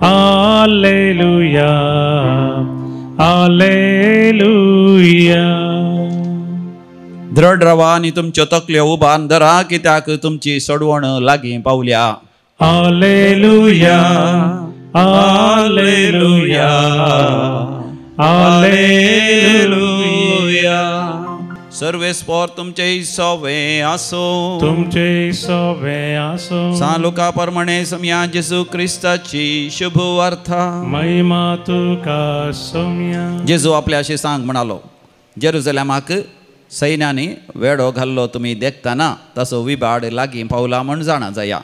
Alleluia, Alleluia. दृढ रवा आनी तुमच्यो तकल्यो उबान धरा, कित्याक तुमची सोडवण लागीं पावल्या. Alleluia, Alleluia, Alleluia. सर्वेस्पोर तुमचे सवे आसो. तुमचे सवे आसो. सांलुका प्रमाणे सम्या जेजू क्रिस्ताची शुभ वार्ता. महिमा तुका सोम्या. जेजू आपल्या शिसांक म्हणालो, जेरुसलेमाक सैन्यांनी वेडो घाल्लो तुमी देखताना तसो विबाड लागीं पावला म्हण जाणा जाया.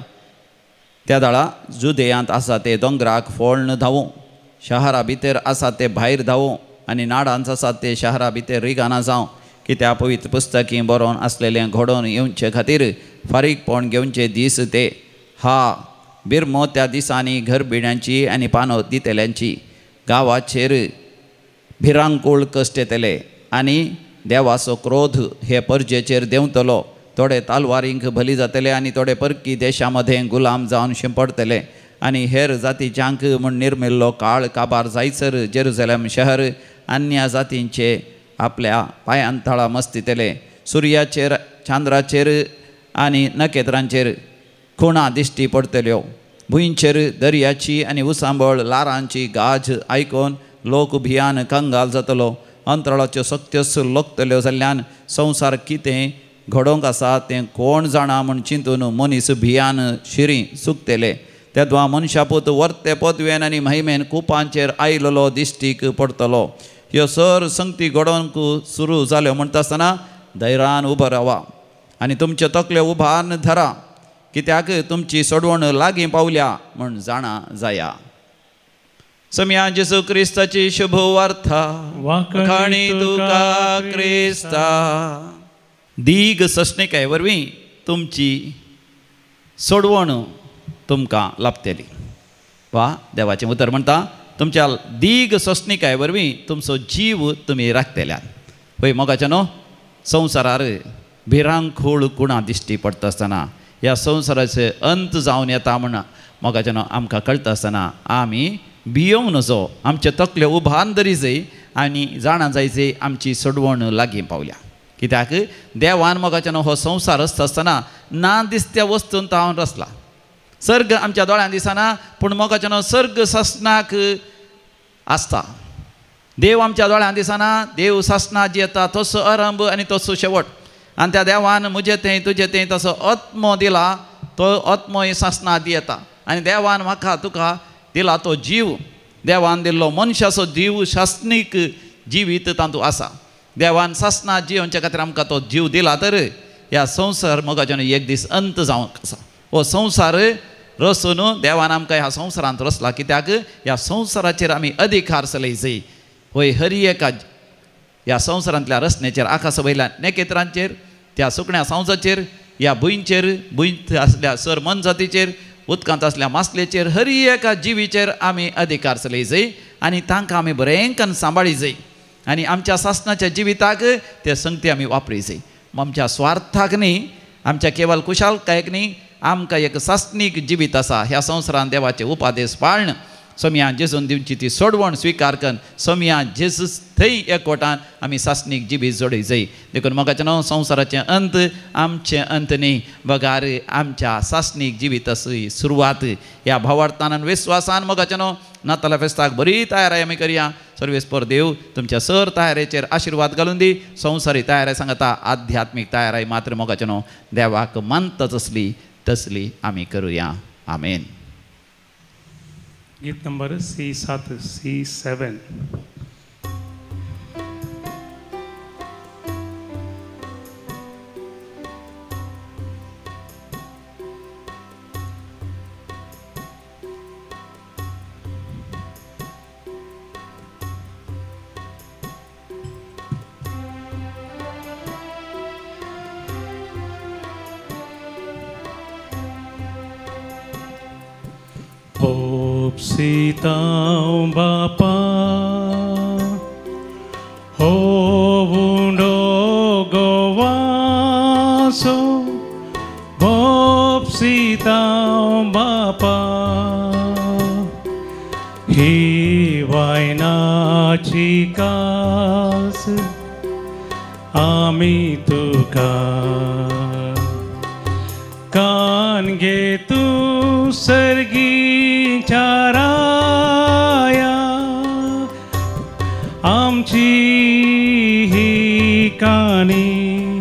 त्या दाळा जुदेयांत आसा ते दोंगराक फोळण धावूं, शहरा भितर आसा ते भायर धावूं आनी नाडांत आसा ते शहरा भितर रिगाना जावं. कित्या पवित्र पुस्तकी बरोवन आसलेलें घडोवन येवचे खातीर फारीकपण घेवचे दीस ते. हा बिरमो त्या दिसांनी घरबिड्यांची आनी पानो दितेल्यांची गांवाचेर भिरांकूळ कश्ट येतले आनी देवाचो क्रोध हे परजेचेर देंवतलो. थोडे तालवारींक बली जातले आनी थोडे परकी देशा मदें गुलाम जावन शिंपडतले आनी हेर जातीच्यांक म्हूण निर्मिल्लो काळ काबार जायसर जेरुसलेम शहर अन्य जातींचे आपल्या पांयां तळा मस्तितले. सुर्याचेर चांद्राचेर आनी नखेत्रांचेर खुणा दिश्टी पडटल्यो. भुंयचेर दर्याची आनी उसांबळ लारांची गाज आयकून लोक भियान कंगाल जातलो. अंतराळाच्यो शक्त्यो लोकतल्यो जाल्ल्यान संवसार कितें घडोवंक आसा तें कोण जाणा म्हूण चिंतून मनीस भियान शिरी सुकतले. तेदवा मनशापूत वर्ते पदवेन आनी महिमेन कुपांचेर आयिल्लो दिश्टीक पडटलो. ह्यो सर संगती घडोवंक सुरू जाल्यो म्हणटा आसतना धैर्यान उबो रावा आनी तुमचे तकले उभारन धरा, कित्याक तुमची सोडवण लागीं पावल्या म्हूण जाणा जाया. सम्या जेसू क्रिस्ताची शुभ वार्ता वाखाणी तुका क्रिस्ता. दीग सश्णिकाये वरवीं तुमची सोडवण तुमकां लाभतली. वा देवाचें उतर म्हणटा तुमच्या दीग सश्णिकाये वरवीं तुमचो जीव तुमी राखतल्यान. पळय मोगाच्या न्हू, संवसारार भिरांकूळ कुणां दिश्टी पडटा आसतना ह्या संवसाराचे अंत जावन येता म्हण मोगाच्या न्हू आमकां कळटा आसतना आमी भियोंक नजो, आमचे तकले उभान धरी जाय आनी जाणा जायचे आमची सोडवण लागीं पावल्या. कित्याक देवान मोगाच्या न्हू हो संवसार आसता आसतना ना दिसत्या वस्तून हांव रचला. सर्ग आमच्या दोळ्यान दिसना पूण मोगाच्या न्हू सर्ग सासनाक आसता. देव आमच्या दोळ्यान दिसना, देव सासना जी येता तसो आरंभ आनी तसो शेवट. आनी त्या देवान म्हजें तें तुजें तें तसो आत्मो दिला, तो आत्मोय सासना दी येता. आनी देवान म्हाका तुका दिला तो जीव, देवान दिल्लो मनशाचो जीव शासनीक जिवीत तातूंत आसा. देवान सासना जियोवचे खातीर आमकां तो जीव दिला तर ह्या संवसार मोगाच्यान एक दीस अंत जावंक आसा. हो संवसार रचून देवान आमकां ह्या संवसारांत रचला, कित्याक ह्या संवसाराचेर आमी अधिकार चलय जाय. होय हर एका ह्या संवसारांतल्या रचनेचेर, आकाशा वयल्या नखेत्रांचेर, त्या सुकण्या सांवजाचेर, ह्या भुंयचेर, भुंयत आसल्या सर मनजातीचेर, उदकांत आसल्या मासलेचेर, हर एका जिवीचेर आमी अधिकार चलय जाय आनी तांकां आमी बरेंकन सांबाळी जाय. आनी आमच्या सासनाच्या जिविताक ते संगती आमी वापरी जाय. आमच्या स्वार्थाक न्ही, आमच्या केवळ कुशालकायेक न्ही, आमकां एक सासनीक जिवीत आसा. ह्या संवसारान देवाचे उपादेश पाळण, सोम्या जेजून दिवची ती सोडवण स्विकार करून सोम्या जेजूस थंय एकवटान आमी सासनीक जिवीत जोडूंक जाय. देखून मोगाचें न्हू, संवसाराचें अंत आमचें अंत न्ही, बगार आमच्या सासनीक जिविताची सुरवात. ह्या भावार्थान आनी विस्वासान मोगाचें न्हू नाताला फेस्ताक बरी तयारी आमी करया. सर्वेस्पर देव तुमच्या सर तयारेचेर आशिर्वाद घालून दी. संवसारी तयारी सांगता आध्यात्मीक तयारी मात्र मोगाचें न्हू देवाक मानता तसली आमी करुया. आमेन. गीत number C7 C7. Sitão bapa hovundo gowaso Bob sitão bapa hiwaina chikas amituka kan getu sergi चाराया आमची ही काणी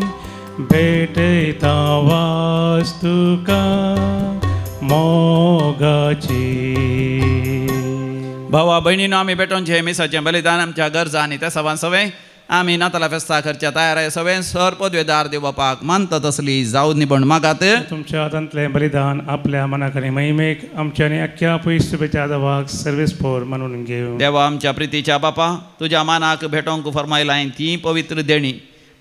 भेटता वास्तुका मोगाची. भावा भयणीनो आमी भेटोवचें मिसाचें बलिदान आमच्या गरजा आनी त्या सवान सवय आमी नाताला फेस्ता करच्या तयार सवय सर पदवेदार देव बापाक मानता तसली जावं निबण मागात. तुमच्या हातांतलें बलिदान आपल्या मनाकरी महिमेक आमच्या आनी अख्ख्या पयसुबेच्या देवाक सर्वेस्पर मानून घेवं. देवा आमच्या प्रितीच्या बापा, तुज्या मानाक भेटोवंक फरमायलां ती पवित्र देणी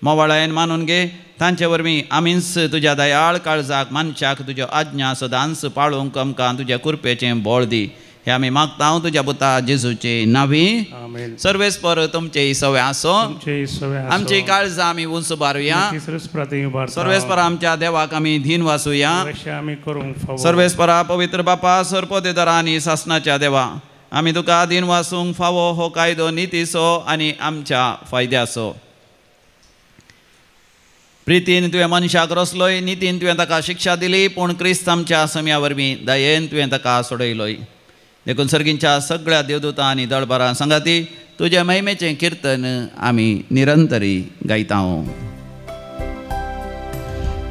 मोवाळायेन मानून घे. तांचे वरवीं आमीच तुज्या दयाळ काळजाक मनशाक तुज्यो आज्ञा सदांच पाळूंक आमकां तुज्या कृपेचें बळ दी. हे आमी मागता तुझ्या पुता जेजूचे नावी आमेन. सर्वेस्पर तुमचे सवय आसो तुमचे सवय आसो. आमची काळज आमी उंच बारुया तिसरंच प्रार्थना उबारता. सर्वेस्पर आमच्या देवाक आमी धीन वाचुया अशें आमी करूंक फावो. सर्वेस्परा पवित्र बापा सर्पोदेदारा आनी शासनाच्या देवा आमी तुका दिन वाचूंक फावो हो कायदो नितीसो आनी आमच्या फायद्याचो. प्रितीन तुवें मनशाक रचलोय नितीन तुवें ताका शिक्षा दिली पूण क्रिस्त आमच्या सम्या वरवीं दयेन तुवें ताका सोडयलोय. देखून सर्गींच्या सगळ्या देवदूतां आनी दळबारां सांगाती तुजे महिमेचें किर्तन आमी निरंतरी गायता.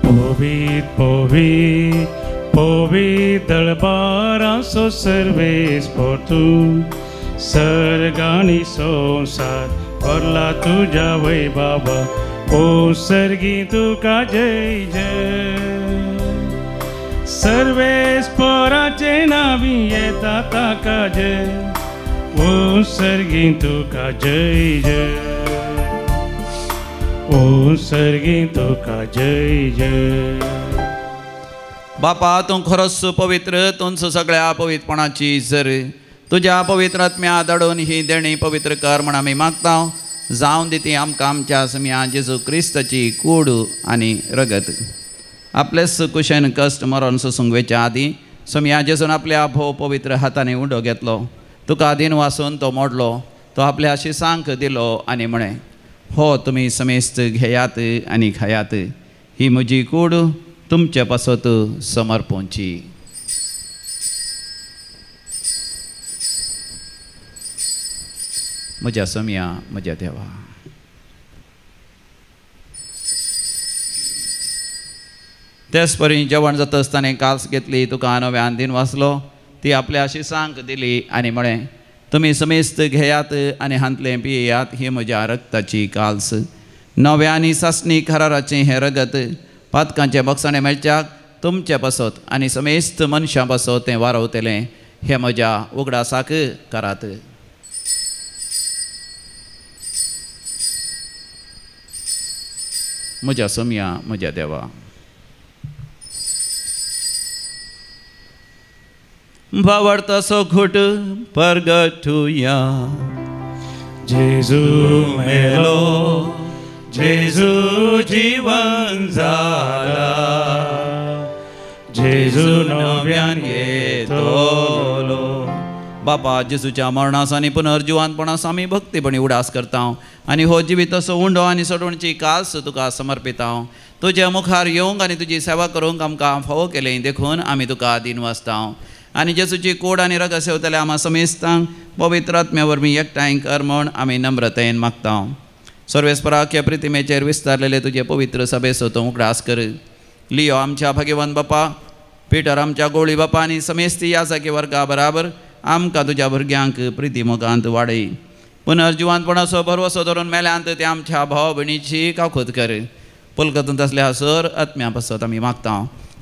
पोवीत पोवीत पोवीत दळबारांचो सर्वेस्पर तूं सर्गांनी संवसार भरला तुज्या वैभवा. ओ सर्गी तुका जय जय. सर्वेस्पराचे नावी येता ताका जय. ओ सर्गी तुका जय जय. ओ सर्गी तुका जय जय. बापा तूं खरोच पवित्र तूंच सगळ्या पवित्रपणाची झर तुज्या पवित्र आत्म्या धाडून ही देणी पवित्र कर म्हण आमी मागता. जावन दिती आमकां आमच्या सम्या जेजू क्रिस्ताची कूड आनी रगत. आपलेच कुशेन कश्ट मरण सोसूंक वेच्या आदीं सम्या जेजून आपल्या भोव पवित्र हातांनी उंडो घेतलो. तुका दिन वाचून तो मोडलो. तो आपल्या शिसांक दिलो आनी म्हळें हो तुमी समेस्त घेयात आनी खायात. ही म्हजी कूड तुमचे पासत समर्पोवची. म्हज्या सम्या म्हज्या देवा. तेच परी जेवण जाता आसतना काल्स घेतली तुका नव्यान दिन वाचलो. ती आपल्या शिसांक दिली आनी म्हळें तुमी समेस्त घेयात आनी हांतले पियेयात. ही म्हज्या रक्ताची काल्स नव्या आनी सासणी कराराचें हें रगत पातकांचे बक्षणे मेळच्याक तुमचे पासत आनी समेस्त मनशां पासत तें वारवतलें. हें म्हज्या उगडासाक करात. म्हज्या सम्या म्हज्या देवा. भावार्थाचो घोट परगटुया. जेजू मेलो जेजू जीवन जाला. जेजू नव्यान येतलो. बापा जेजूच्या मरणास आनी पुनर्जिवानपणास आमी भक्तीपणी उडास करता आनी हो जिवीत असो उंडो आनी सोडवणची कास तुका समर्पिता. तुज्या मुखार येवंक आनी तुजी सेवा करूंक आमकां फावो केलें देखून आमी तुका दिन वाचता. आनी जेजूची कूड आनी रगत सेवतले आम्हा समेस्तांक पवित्र आत्म्या वरवीं एकठांय कर म्हण आमी नम्रतेन मागता. सर्वेस्पराख्य प्रितिमेचेर विस्तारलेले तुजे पवित्र सभेचो तूं उगडास कर. लियो आमच्या भाग्यवान बापा पिटर आमच्या गोळी बापा आनी समेस्त याजकी वर्गा बराबर आमकां तुज्या भुरग्यांक प्रितीमुखांत वाडय. पुनर्जिवानपणाचो भरवसो धरून मेल्यांत ते आमच्या भाव भयणीची काखूत कर. पुलकतून असल्या सर आत्म्या पासत आमी मागता.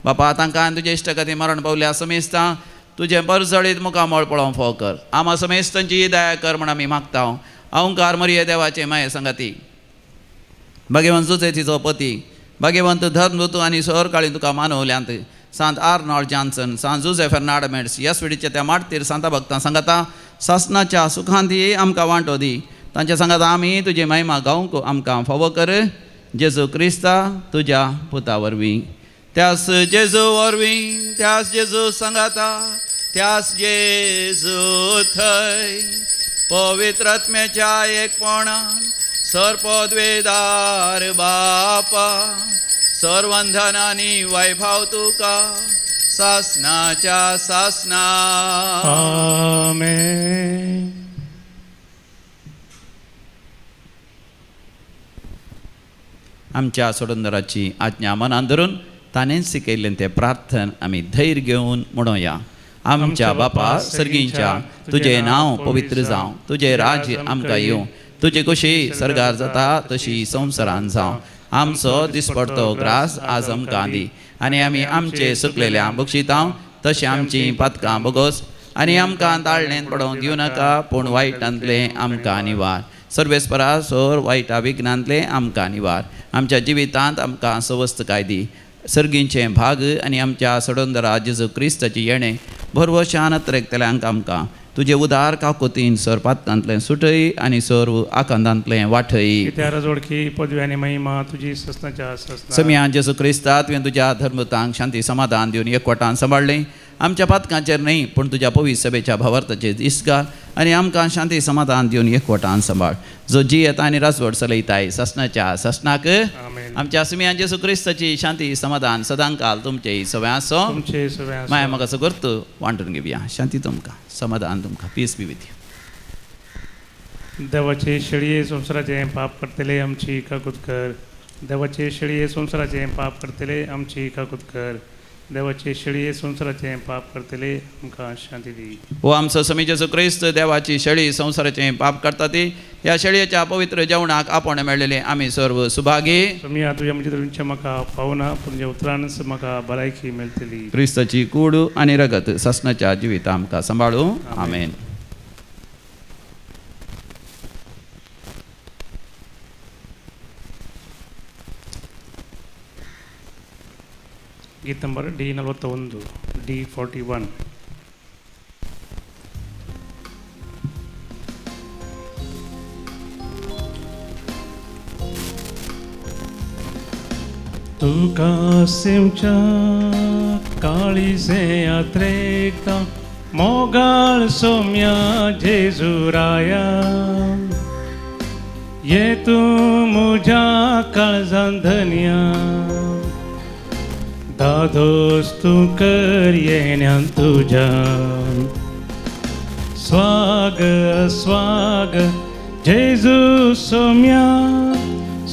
बापा तांकां तुजे इश्टगती मरण पावल्या समेस्तां तुजें परजळीत मुखामळ पळोवंक फाव कर. आम्हा समेस्तांची दया कर म्हण आमी मागता. अवंकार मरिये देवाचे माये संगती भाग्यवंत जुचेतीचो पती भाग्यवंत धर्मदूत आनी सर काळी तुका मानवल्यांत सांत आर्नॉल्ड जॉन्सन सांत जुझे फेर्नांडमेंट्स ह्या स्विडीच्या त्या माटतीर सांता भक्तां सांगता सासनाच्या सुखांती आमकां वांटो दी. तांच्या सांगता आमी तुजी महिमा गावंक आमकां फावो कर. जेजू क्रिस्ता तुज्या पुता वरवीं त्यास जेजू वरवीं त्यास जेजू सांगता त्यास जेजू थंय पवित्र आत्म्याच्या एकपणान सर्पद्वेदार बापा सर्वंधन आनी वैभव तुका सासनाच्या सासना. आमेन. आमच्या सोडंदराची आज्ञा मनान धरून ताणें शिकयल्लें तें प्रार्थन आमी धैर्य घेवन म्हणोया. आमच्या बापा सर्गींच्या तुजें नांव पवित्र जावं. तुजें राज्य आमकां येवं. तुजी कुशी सर्गार जाता तशी संवसारान जावं. आमचो दिसपडतो ग्रास आज आमकां दी आनी आमी आमचे सुकलेल्या बक्षिता तशें आमची पातकां बोगोस आनी आमकां ताळणेन पडोवंक दिवं नाका पूण वायटांतलें आमकां निवार. सर्वेस्परा सोर वायटा विघ्नांतलें आमकां निवार. आमच्या जिवितांत आमकां सवस्त काय दी. सर्गींचे भाग आनी आमच्या सडोंदरा जेजू क्रिस्ताची येणे भरवशान त्रेकतल्यांक आमकां तुजे उदार काकोतीन सर पातकांतलें सुटय आनी सर आकांतांतलें वाठय. त्या जोडकी पदवी आनी महिमा तुजी ससनाच्या ससना समियान जेजू क्रिस्ता तुवें तुज्या धर्मतांक शांती समाधान दिवन एकवटान सांबाळलें. आमच्या पातकांचेर न्ही पूण तुज्या पवित्र सभेच्या भावार्थाचेर दिस घाल आनी आमकां शांती समाधान दिवन एकवटान सांबाळ. जो जियेता आनी राजवट चलयताय ससनाच्या ससनाक आमच्या समियान जेजू क्रिस्ताची शांती समाधान सदांकाल तुमचे सवय आसो. माया म्हाका सगळ्यात वांटून घेवया. शांती तुमकां, समाधान तुमकां, पीस बी विथ यू. देवाचे शेळये संसाराचे पाप करतले आमची काकूत कर. देवाचे शेळये संसाराचे पाप करतले आमची काकूत कर. देवाचे शेळये संसाराचे पाप करतले आमकां शांती दी. हो आमचो समी जेजू क्रिस्त देवाची शेळी संसाराचे पाप करता ती ह्या शेळयेच्या पवित्र जेवणाक आपण मेळलेले आमी सर्व सुभागी. तुमी तुझ्या म्हणजे म्हाका पावना पूण तुज्या उतरान म्हाका भलायकी मेळटली. क्रिस्ताची कूड आनी रगत ससनाच्या जिविता आमकां सांबाळूं. आमेन. ಗೀತ ನಂಬರ್ D41 D41. तुका सेमच्या काळीजे यात्रेकता मोगाळ सोम्या जेजुराया ये तू म्हज्या काळजांत धन्या दादोस तू कर येण्यान तुझ्या स्वाग स्वाग जेजू सोम्या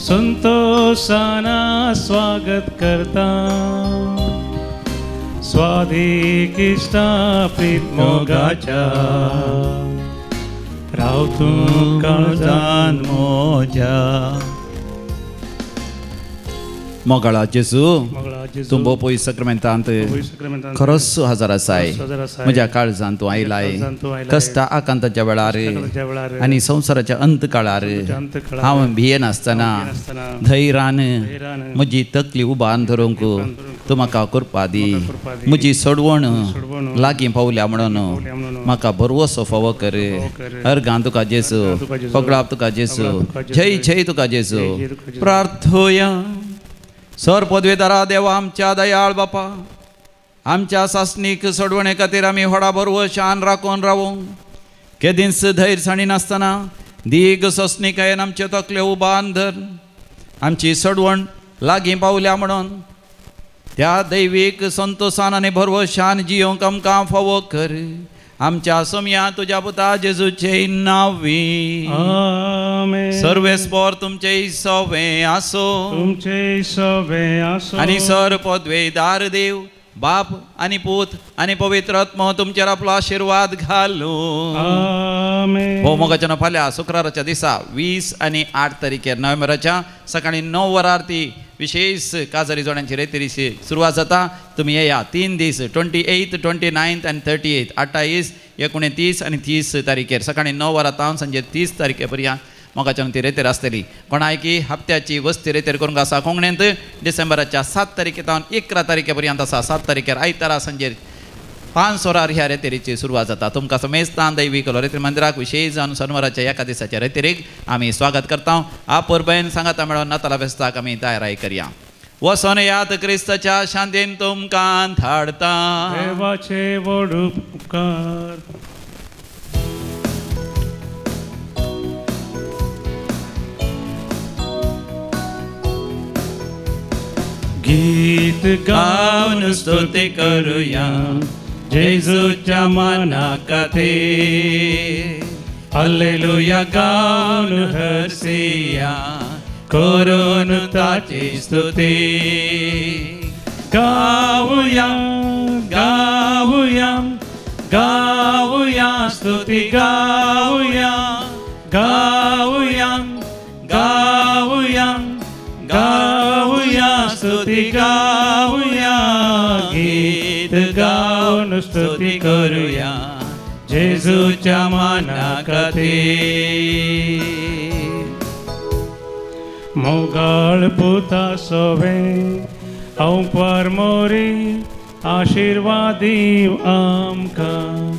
संतोषाना स्वागत करता स्वादिक इष्टा प्रीत मोगाच्या राव तू काळजान मोज्या. मोगाळा जेजू तूं भोव पयस सक्रामेंतांत खरोच हजर आसाय. म्हज्या काळजांत तूं आयलाय. कश्टा आकांताच्या वेळार आनी संवसाराच्या अंत काळार हांव भियेन आसतना धैर्यान म्हजी तकली उबान धरूंक तूं म्हाका कृपा दी. म्हजी सडवण लागीं पावल्या म्हणून म्हाका बरवसो फावो कर. अर्गां तुका जेजू, पगडाप तुका जेजू, जय जय तुका जेजू. प्रार्थोया. सर पदवेदारा देवा आमच्या दयाळ बापा, आमच्या सासणीक सोडवणे खातीर आमी व्हडा बरवो शान राखून रावूं. केदींच धैर्यसाणी नासतना दीग ससणीकायेन आमचे तकले उबान धर. आमची सोडवण लागीं पावल्या म्हणून त्या दैवीक संतोषान आनी भरवशान जियोंक आमकां फावो कर. आमच्या सोम्या तुज्या पुता जेजूचे नांवी. आमेन. सर्वेस्पोर तुमचे सवे आसो. तुमचे सवे आसो. आनी सर पदवेदार देव बाप आनी पूत आनी पवित्र आत्मो तुमचेर आपलो आशिर्वाद घालू. आमेन. हो मोगाच्या फाल्यां शुक्राराच्या दिसा 20 आनी 8 तारीखेर नोव्हेंबराच्या सकाळी 9 वरार ती विशेष काजरी जोड्यांची रेतीरीची सुरवात जाता. तुमी येया 3 दीस 28, 29 आनी 38, 28, 29 आनी 30 तारीखेर सकाळी 9 वरां सांजे 30 तारखे पर्यंत मोगाच्यान ती रेतेर आसतली. कोणायकी हप्त्याची वस्ती रेतेर करूंक आसा कोंकणींत डिसेंबराच्या 7 तारखेतावन 11 तारखे पर्यंत आसा. 7 तारखेर आयतारा सांजे 5 वरार ह्या रेतेरीची सुरवात जाता. तुमकां समेस्तान दैवीक रेतीर मंदिराक विशेष जावन शनिवाराच्या एका दिसाच्या रेतेरीक आमी स्वागत करता. परबेन सांगाता मेळोन नाताला फेस्ताक आमी तयाराय करया. वसोन यात क्रिस्ताच्या शांतीन तुमकां धाडता. देवाचे व्हड उपकार. गीत गावन स्तुती करूया जेजूच्या माना खातीर. हल्लेलुया गावन हरसिया करून ताची स्तुती. गावुया गावुया गावुया स्तुती गावुया गावुया गावुया गावुया स्तुती गावुया. गीत गावन स्तुती करूया जेजूच्या माना खातीर. मोगाळ पुता सोवे औंकवार मोरी आशीर्वाद दीव आमकां.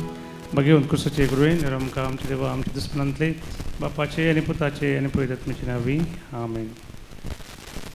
मागीर क्रुसाचे गुरुवेन आमकां आमचे देवा आमचे दुस्मनांतले बापाचे आनी पुताचे आनी पवित्र आत्म्याचे नांवी आमेन.